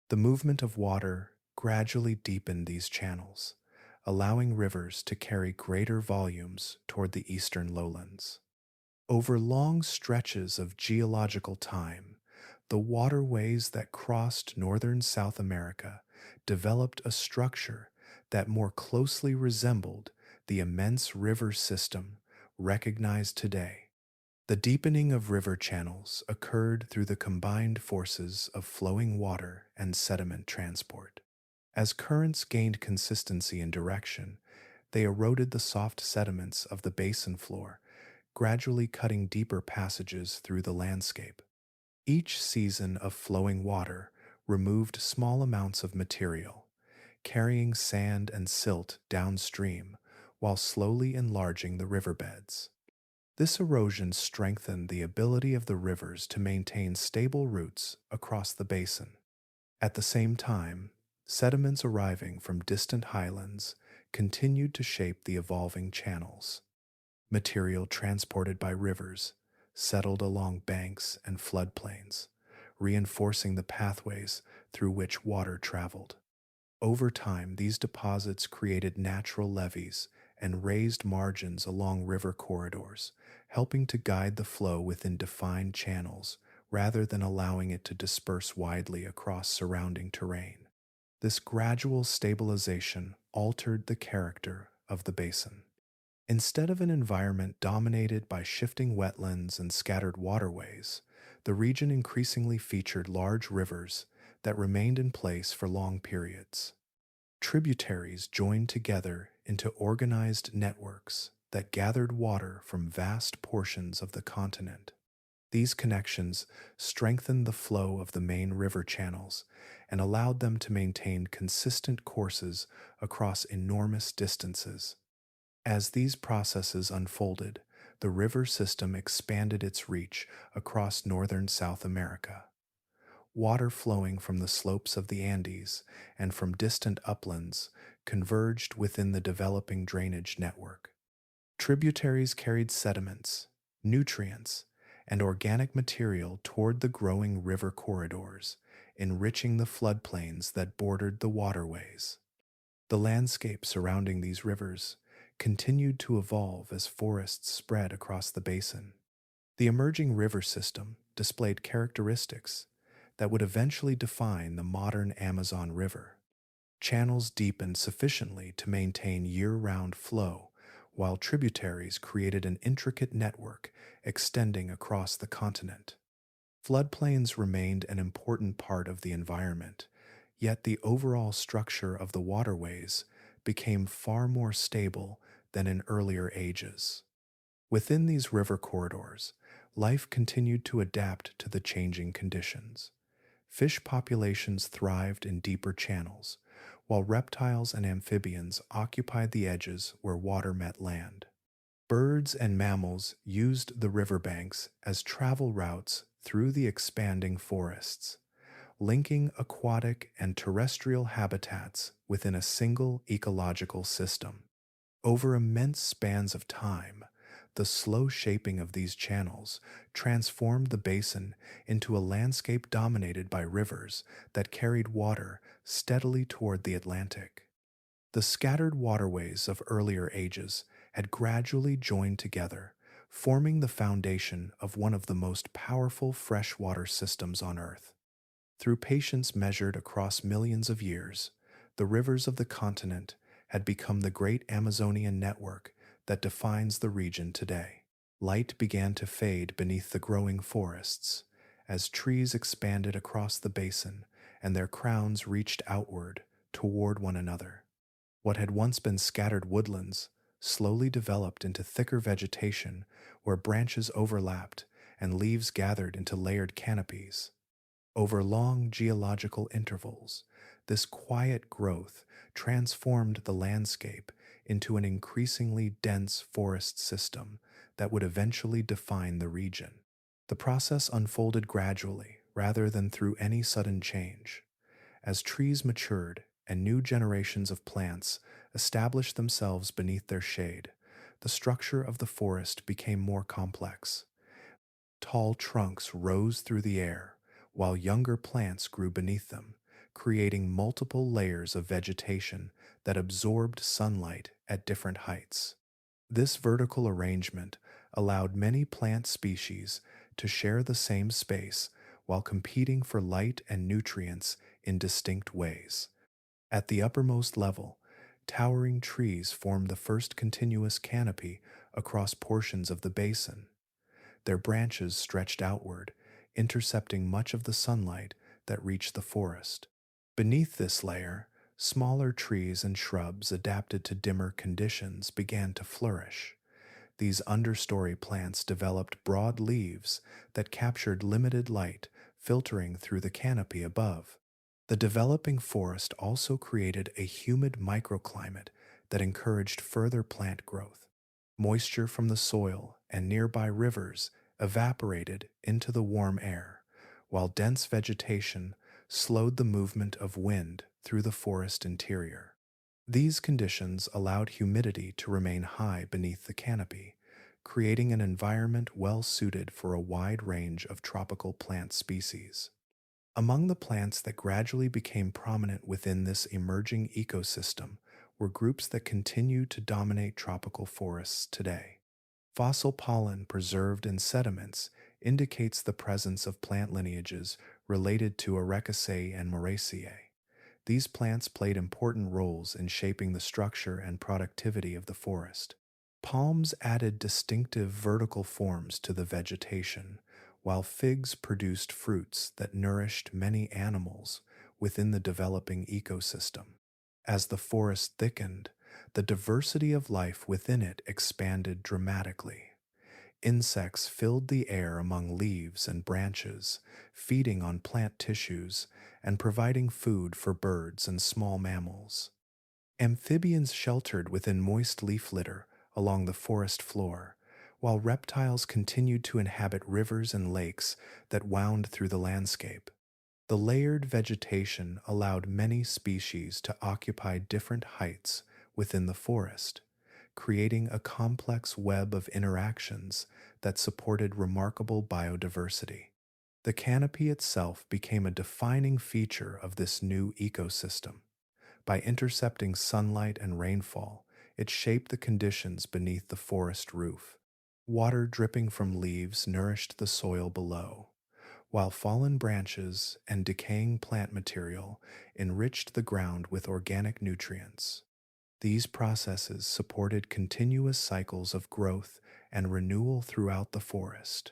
The movement of water gradually deepened these channels, allowing rivers to carry greater volumes toward the eastern lowlands. Over long stretches of geological time, the waterways that crossed northern South America developed a structure that more closely resembled the immense river system recognized today. The deepening of river channels occurred through the combined forces of flowing water and sediment transport. As currents gained consistency and direction, they eroded the soft sediments of the basin floor, gradually cutting deeper passages through the landscape. Each season of flowing water removed small amounts of material, carrying sand and silt downstream while slowly enlarging the riverbeds. This erosion strengthened the ability of the rivers to maintain stable routes across the basin. At the same time, sediments arriving from distant highlands continued to shape the evolving channels. Material transported by rivers settled along banks and floodplains, reinforcing the pathways through which water traveled. Over time, these deposits created natural levees and raised margins along river corridors, helping to guide the flow within defined channels rather than allowing it to disperse widely across surrounding terrain. This gradual stabilization altered the character of the basin. Instead of an environment dominated by shifting wetlands and scattered waterways, the region increasingly featured large rivers that remained in place for long periods. Tributaries joined together into organized networks that gathered water from vast portions of the continent. These connections strengthened the flow of the main river channels and allowed them to maintain consistent courses across enormous distances. As these processes unfolded, the river system expanded its reach across northern South America. Water flowing from the slopes of the Andes and from distant uplands converged within the developing drainage network. Tributaries carried sediments, nutrients, and organic material toward the growing river corridors, enriching the floodplains that bordered the waterways. The landscape surrounding these rivers continued to evolve as forests spread across the basin. The emerging river system displayed characteristics that would eventually define the modern Amazon River. Channels deepened sufficiently to maintain year-round flow, while tributaries created an intricate network extending across the continent. Floodplains remained an important part of the environment, yet the overall structure of the waterways became far more stable than in earlier ages. Within these river corridors, life continued to adapt to the changing conditions. Fish populations thrived in deeper channels, while reptiles and amphibians occupied the edges where water met land. Birds and mammals used the riverbanks as travel routes through the expanding forests, linking aquatic and terrestrial habitats within a single ecological system. Over immense spans of time, the slow shaping of these channels transformed the basin into a landscape dominated by rivers that carried water steadily toward the Atlantic. The scattered waterways of earlier ages had gradually joined together, forming the foundation of one of the most powerful freshwater systems on Earth. Through patience measured across millions of years, the rivers of the continent had become the great Amazonian network that defines the region today. Light began to fade beneath the growing forests as trees expanded across the basin and their crowns reached outward toward one another. What had once been scattered woodlands slowly developed into thicker vegetation where branches overlapped and leaves gathered into layered canopies. Over long geological intervals, this quiet growth transformed the landscape into an increasingly dense forest system that would eventually define the region. The process unfolded gradually rather than through any sudden change. As trees matured and new generations of plants established themselves beneath their shade, the structure of the forest became more complex. Tall trunks rose through the air, while younger plants grew beneath them, creating multiple layers of vegetation that absorbed sunlight at different heights. This vertical arrangement allowed many plant species to share the same space while competing for light and nutrients in distinct ways. At the uppermost level, towering trees formed the first continuous canopy across portions of the basin. Their branches stretched outward, intercepting much of the sunlight that reached the forest. Beneath this layer, smaller trees and shrubs adapted to dimmer conditions began to flourish. These understory plants developed broad leaves that captured limited light, filtering through the canopy above. The developing forest also created a humid microclimate that encouraged further plant growth. Moisture from the soil and nearby rivers evaporated into the warm air, while dense vegetation slowed the movement of wind through the forest interior. These conditions allowed humidity to remain high beneath the canopy, creating an environment well suited for a wide range of tropical plant species. Among the plants that gradually became prominent within this emerging ecosystem were groups that continue to dominate tropical forests today. Fossil pollen preserved in sediments indicates the presence of plant lineages related to Ericaceae and Moraceae. These plants played important roles in shaping the structure and productivity of the forest. Palms added distinctive vertical forms to the vegetation, while figs produced fruits that nourished many animals within the developing ecosystem. As the forest thickened, the diversity of life within it expanded dramatically. Insects filled the air among leaves and branches, feeding on plant tissues and providing food for birds and small mammals. Amphibians sheltered within moist leaf litter along the forest floor, while reptiles continued to inhabit rivers and lakes that wound through the landscape. The layered vegetation allowed many species to occupy different heights within the forest, creating a complex web of interactions that supported remarkable biodiversity. The canopy itself became a defining feature of this new ecosystem. By intercepting sunlight and rainfall, it shaped the conditions beneath the forest roof. Water dripping from leaves nourished the soil below, while fallen branches and decaying plant material enriched the ground with organic nutrients. These processes supported continuous cycles of growth and renewal throughout the forest.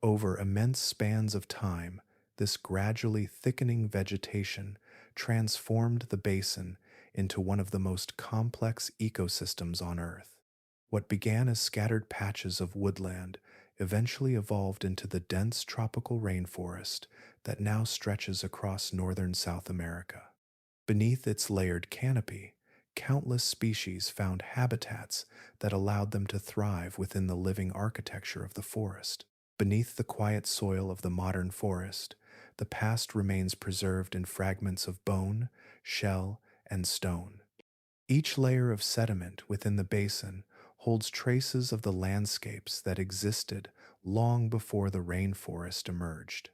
Over immense spans of time, this gradually thickening vegetation transformed the basin into one of the most complex ecosystems on Earth. What began as scattered patches of woodland eventually evolved into the dense tropical rainforest that now stretches across northern South America. Beneath its layered canopy, countless species found habitats that allowed them to thrive within the living architecture of the forest. Beneath the quiet soil of the modern forest, the past remains preserved in fragments of bone, shell, and stone. Each layer of sediment within the basin holds traces of the landscapes that existed long before the rainforest emerged.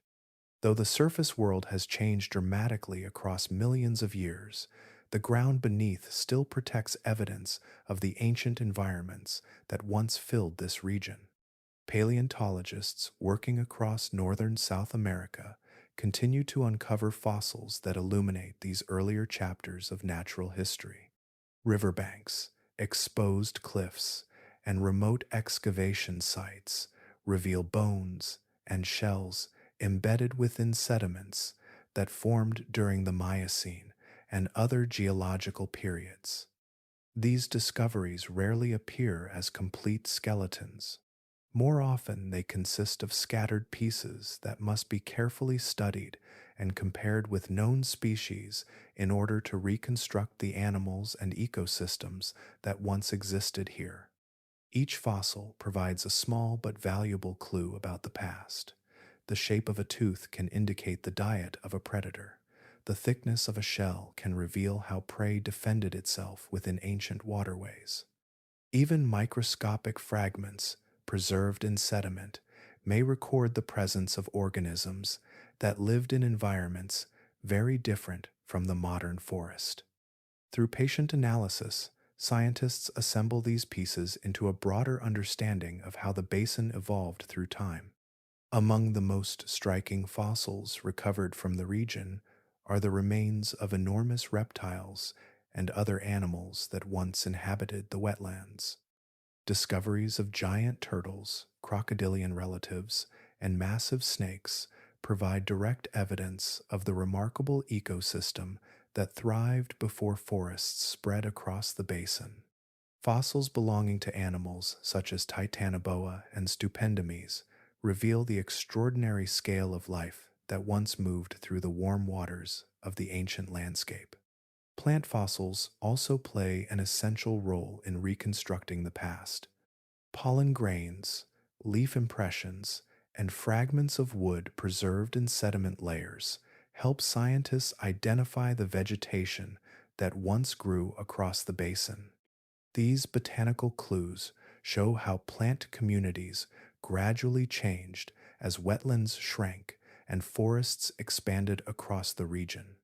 Though the surface world has changed dramatically across millions of years, the ground beneath still protects evidence of the ancient environments that once filled this region. Paleontologists working across northern South America continue to uncover fossils that illuminate these earlier chapters of natural history. Riverbanks, exposed cliffs, and remote excavation sites reveal bones and shells embedded within sediments that formed during the Miocene and other geological periods. These discoveries rarely appear as complete skeletons. More often, they consist of scattered pieces that must be carefully studied and compared with known species in order to reconstruct the animals and ecosystems that once existed here. Each fossil provides a small but valuable clue about the past. The shape of a tooth can indicate the diet of a predator. The thickness of a shell can reveal how prey defended itself within ancient waterways. Even microscopic fragments preserved in sediment may record the presence of organisms that lived in environments very different from the modern forest. Through patient analysis, scientists assemble these pieces into a broader understanding of how the basin evolved through time. Among the most striking fossils recovered from the region are the remains of enormous reptiles and other animals that once inhabited the wetlands. Discoveries of giant turtles, crocodilian relatives, and massive snakes provide direct evidence of the remarkable ecosystem that thrived before forests spread across the basin. Fossils belonging to animals such as Titanoboa and Stupendomes reveal the extraordinary scale of life that once moved through the warm waters of the ancient landscape. Plant fossils also play an essential role in reconstructing the past. Pollen grains, leaf impressions, and fragments of wood preserved in sediment layers help scientists identify the vegetation that once grew across the basin. These botanical clues show how plant communities gradually changed as wetlands shrank and forests expanded across the region.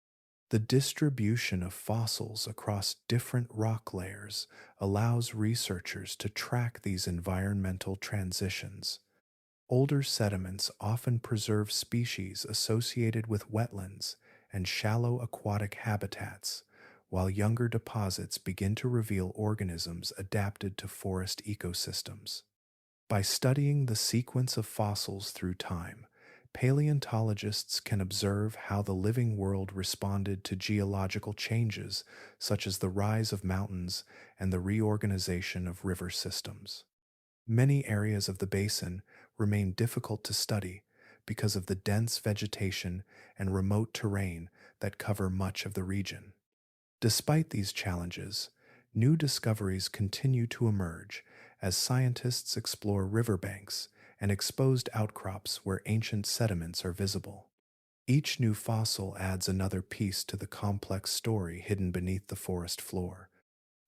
The distribution of fossils across different rock layers allows researchers to track these environmental transitions. Older sediments often preserve species associated with wetlands and shallow aquatic habitats, while younger deposits begin to reveal organisms adapted to forest ecosystems. By studying the sequence of fossils through time, paleontologists can observe how the living world responded to geological changes such as the rise of mountains and the reorganization of river systems. Many areas of the basin remain difficult to study because of the dense vegetation and remote terrain that cover much of the region. Despite these challenges, new discoveries continue to emerge as scientists explore riverbanks and exposed outcrops where ancient sediments are visible. Each new fossil adds another piece to the complex story hidden beneath the forest floor.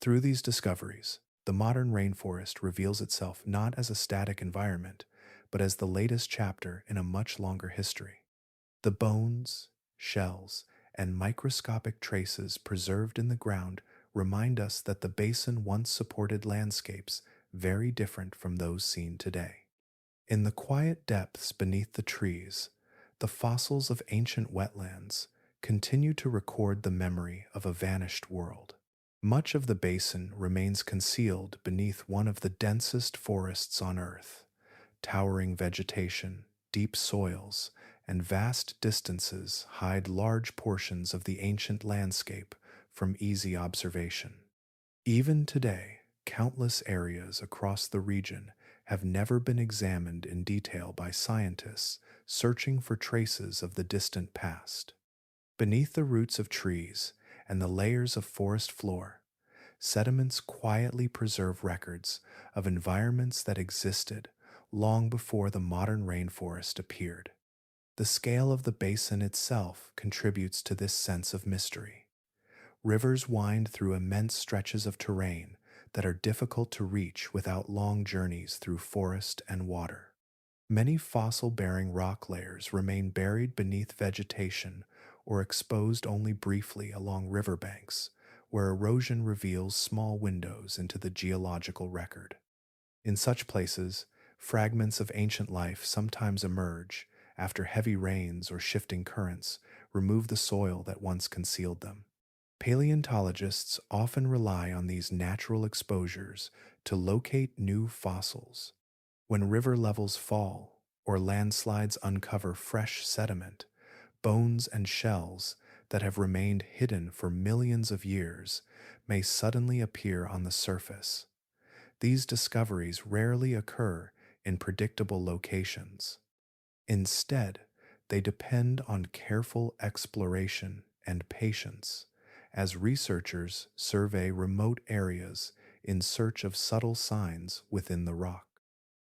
Through these discoveries, the modern rainforest reveals itself not as a static environment, but as the latest chapter in a much longer history. The bones, shells, and microscopic traces preserved in the ground remind us that the basin once supported landscapes very different from those seen today. In the quiet depths beneath the trees, the fossils of ancient wetlands continue to record the memory of a vanished world. Much of the basin remains concealed beneath one of the densest forests on Earth. Towering vegetation, deep soils, and vast distances hide large portions of the ancient landscape from easy observation. Even today, countless areas across the region have never been examined in detail by scientists searching for traces of the distant past. Beneath the roots of trees and the layers of forest floor, sediments quietly preserve records of environments that existed long before the modern rainforest appeared. The scale of the basin itself contributes to this sense of mystery. Rivers wind through immense stretches of terrain that are difficult to reach without long journeys through forest and water. Many fossil-bearing rock layers remain buried beneath vegetation or exposed only briefly along riverbanks, where erosion reveals small windows into the geological record. In such places, fragments of ancient life sometimes emerge after heavy rains or shifting currents remove the soil that once concealed them. Paleontologists often rely on these natural exposures to locate new fossils. When river levels fall or landslides uncover fresh sediment, bones and shells that have remained hidden for millions of years may suddenly appear on the surface. These discoveries rarely occur in predictable locations. Instead, they depend on careful exploration and patience as researchers survey remote areas in search of subtle signs within the rock.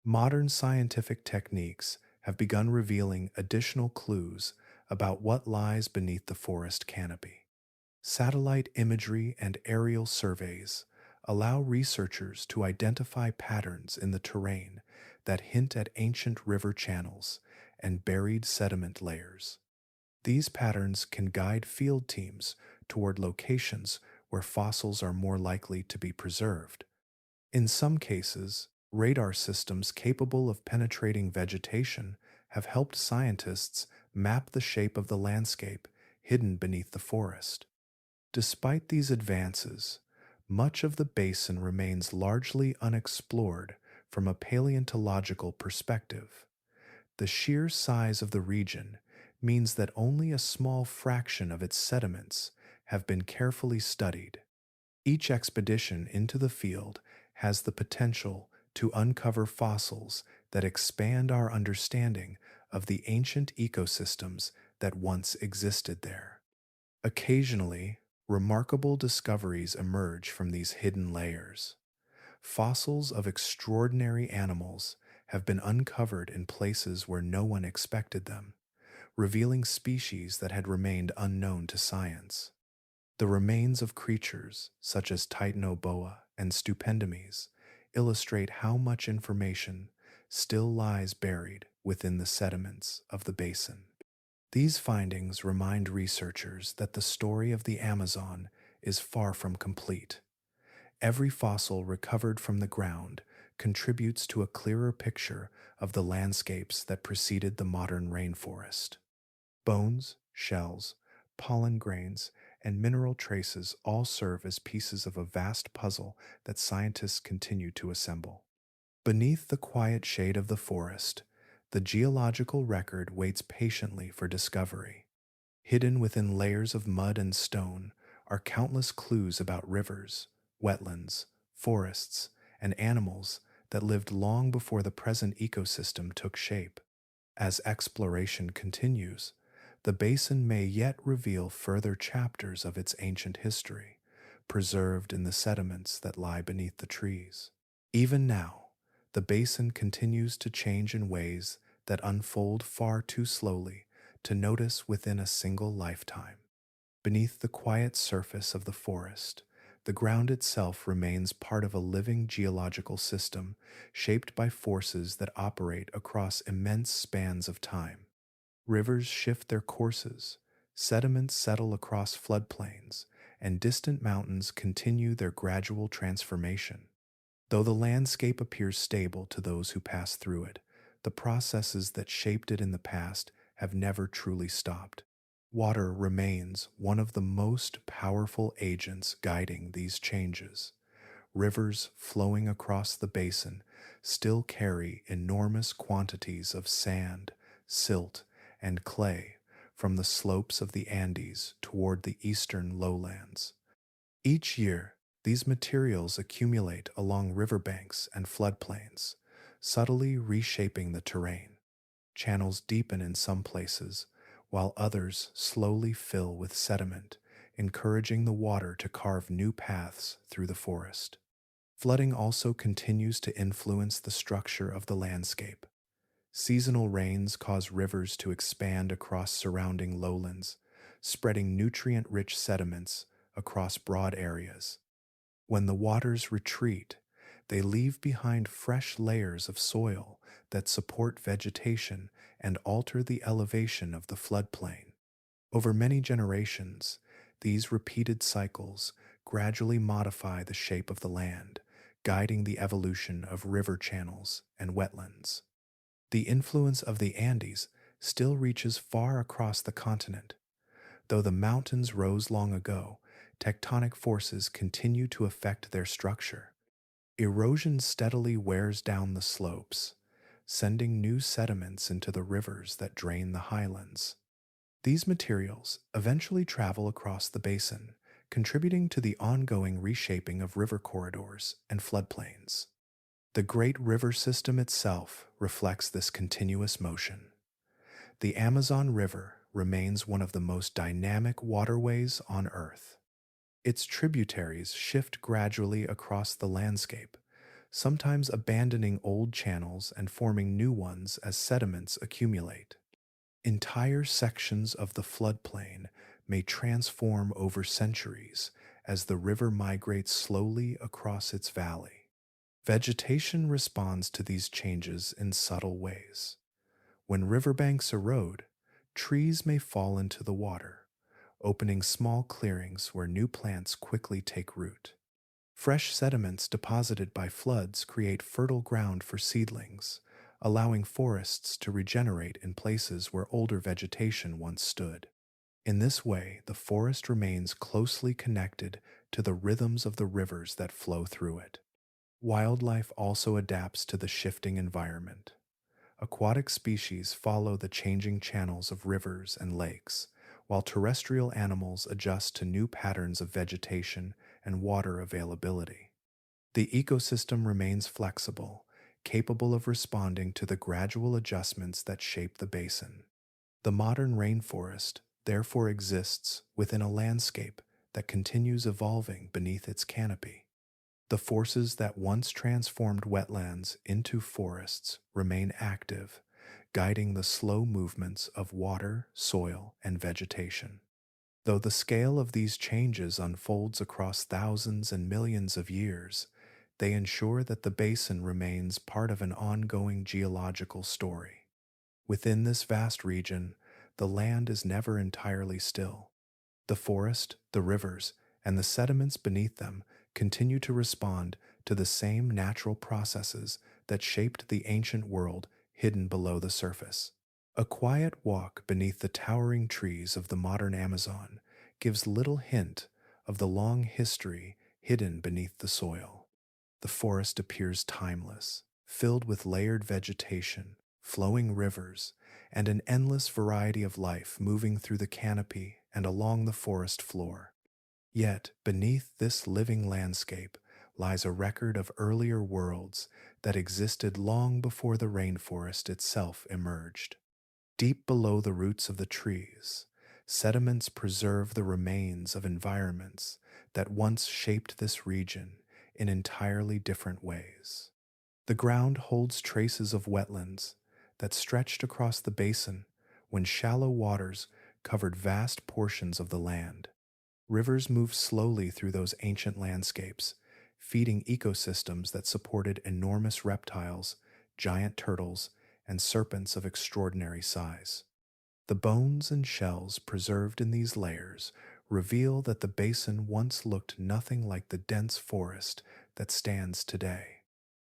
Modern scientific techniques have begun revealing additional clues about what lies beneath the forest canopy. Satellite imagery and aerial surveys allow researchers to identify patterns in the terrain that hint at ancient river channels and buried sediment layers. These patterns can guide field teams toward locations where fossils are more likely to be preserved. In some cases, radar systems capable of penetrating vegetation have helped scientists map the shape of the landscape hidden beneath the forest. Despite these advances, much of the basin remains largely unexplored from a paleontological perspective. The sheer size of the region means that only a small fraction of its sediments have been carefully studied. Each expedition into the field has the potential to uncover fossils that expand our understanding of the ancient ecosystems that once existed there. Occasionally, remarkable discoveries emerge from these hidden layers. Fossils of extraordinary animals have been uncovered in places where no one expected them, revealing species that had remained unknown to science. The remains of creatures such as Titanoboa and Stupendomes illustrate how much information still lies buried within the sediments of the basin. These findings remind researchers that the story of the Amazon is far from complete. Every fossil recovered from the ground contributes to a clearer picture of the landscapes that preceded the modern rainforest. Bones, shells, pollen grains, and mineral traces all serve as pieces of a vast puzzle that scientists continue to assemble. Beneath the quiet shade of the forest, the geological record waits patiently for discovery. Hidden within layers of mud and stone are countless clues about rivers, wetlands, forests, and animals that lived long before the present ecosystem took shape. As exploration continues, the basin may yet reveal further chapters of its ancient history, preserved in the sediments that lie beneath the trees. Even now, the basin continues to change in ways that unfold far too slowly to notice within a single lifetime. Beneath the quiet surface of the forest, The ground itself remains part of a living geological system shaped by forces that operate across immense spans of time. Rivers shift their courses, sediments settle across floodplains, and distant mountains continue their gradual transformation. Though the landscape appears stable to those who pass through it, the processes that shaped it in the past have never truly stopped. Water remains one of the most powerful agents guiding these changes. Rivers flowing across the basin still carry enormous quantities of sand, silt, and clay from the slopes of the Andes toward the eastern lowlands. Each year, these materials accumulate along riverbanks and floodplains, subtly reshaping the terrain. Channels deepen in some places, while others slowly fill with sediment, encouraging the water to carve new paths through the forest. Flooding also continues to influence the structure of the landscape. Seasonal rains cause rivers to expand across surrounding lowlands, spreading nutrient-rich sediments across broad areas. When the waters retreat, they leave behind fresh layers of soil that support vegetation and alter the elevation of the floodplain. Over many generations, these repeated cycles gradually modify the shape of the land, guiding the evolution of river channels and wetlands. The influence of the Andes still reaches far across the continent. Though the mountains rose long ago, tectonic forces continue to affect their structure. Erosion steadily wears down the slopes, sending new sediments into the rivers that drain the highlands. These materials eventually travel across the basin, contributing to the ongoing reshaping of river corridors and floodplains. The great river system itself reflects this continuous motion. The Amazon River remains one of the most dynamic waterways on Earth. Its tributaries shift gradually across the landscape, sometimes abandoning old channels and forming new ones as sediments accumulate. Entire sections of the floodplain may transform over centuries as the river migrates slowly across its valley. Vegetation responds to these changes in subtle ways. When riverbanks erode, trees may fall into the water, opening small clearings where new plants quickly take root. Fresh sediments deposited by floods create fertile ground for seedlings, allowing forests to regenerate in places where older vegetation once stood. In this way, the forest remains closely connected to the rhythms of the rivers that flow through it. Wildlife also adapts to the shifting environment. Aquatic species follow the changing channels of rivers and lakes, while terrestrial animals adjust to new patterns of vegetation and water availability. The ecosystem remains flexible, capable of responding to the gradual adjustments that shape the basin. The modern rainforest therefore exists within a landscape that continues evolving beneath its canopy. The forces that once transformed wetlands into forests remain active, guiding the slow movements of water, soil, and vegetation. Though the scale of these changes unfolds across thousands and millions of years, they ensure that the basin remains part of an ongoing geological story. Within this vast region, the land is never entirely still. The forest, the rivers, and the sediments beneath them continue to respond to the same natural processes that shaped the ancient world hidden below the surface. A quiet walk beneath the towering trees of the modern Amazon gives little hint of the long history hidden beneath the soil. The forest appears timeless, filled with layered vegetation, flowing rivers, and an endless variety of life moving through the canopy and along the forest floor. Yet, beneath this living landscape lies a record of earlier worlds that existed long before the rainforest itself emerged. Deep below the roots of the trees, sediments preserve the remains of environments that once shaped this region in entirely different ways. The ground holds traces of wetlands that stretched across the basin when shallow waters covered vast portions of the land. Rivers moved slowly through those ancient landscapes, feeding ecosystems that supported enormous reptiles, giant turtles, and serpents of extraordinary size. The bones and shells preserved in these layers reveal that the basin once looked nothing like the dense forest that stands today.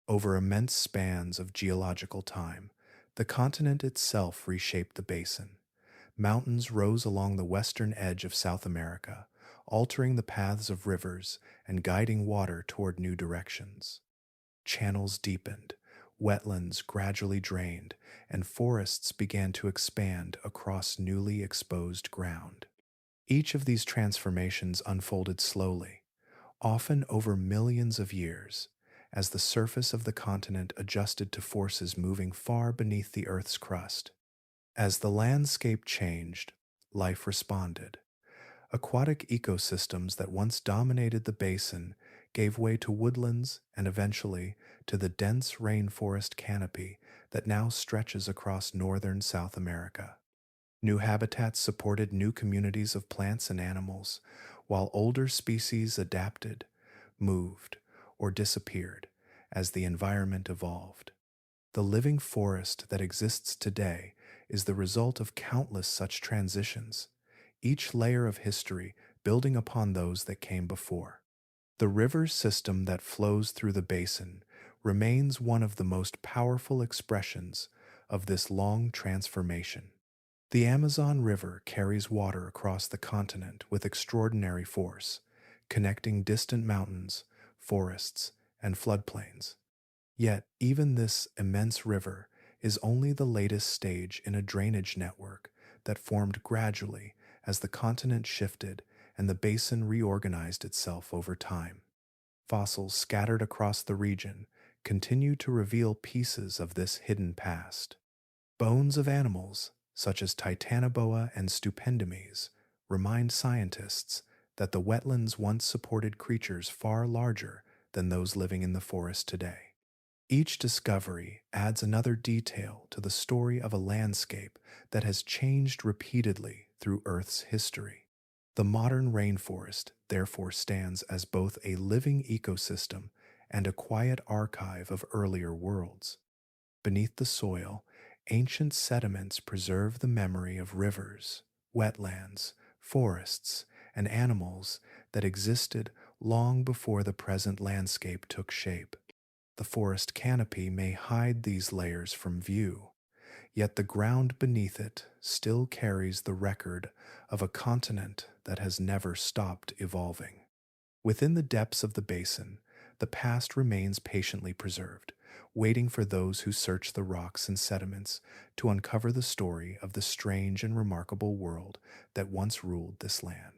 Over immense spans of geological time, the continent itself reshaped the basin. Mountains rose along the western edge of South America, altering the paths of rivers and guiding water toward new directions. Channels deepened, wetlands gradually drained, and forests began to expand across newly exposed ground. Each of these transformations unfolded slowly, often over millions of years, as the surface of the continent adjusted to forces moving far beneath the Earth's crust. As the landscape changed, life responded. Aquatic ecosystems that once dominated the basin gave way to woodlands and eventually to the dense rainforest canopy that now stretches across northern South America. New habitats supported new communities of plants and animals, while older species adapted, moved, or disappeared as the environment evolved. The living forest that exists today is the result of countless such transitions, each layer of history building upon those that came before. The river system that flows through the basin remains one of the most powerful expressions of this long transformation. The Amazon River carries water across the continent with extraordinary force, connecting distant mountains, forests, and floodplains. Yet, even this immense river is only the latest stage in a drainage network that formed gradually as the continent shifted and the basin reorganized itself over time. Fossils scattered across the region continue to reveal pieces of this hidden past. Bones of animals, such as Titanoboa and Stupendimes, remind scientists that the wetlands once supported creatures far larger than those living in the forest today. Each discovery adds another detail to the story of a landscape that has changed repeatedly through Earth's history. The modern rainforest therefore stands as both a living ecosystem and a quiet archive of earlier worlds. Beneath the soil, ancient sediments preserve the memory of rivers, wetlands, forests, and animals that existed long before the present landscape took shape. The forest canopy may hide these layers from view, yet the ground beneath it still carries the record of a continent that has never stopped evolving. Within the depths of the basin, the past remains patiently preserved, waiting for those who search the rocks and sediments to uncover the story of the strange and remarkable world that once ruled this land.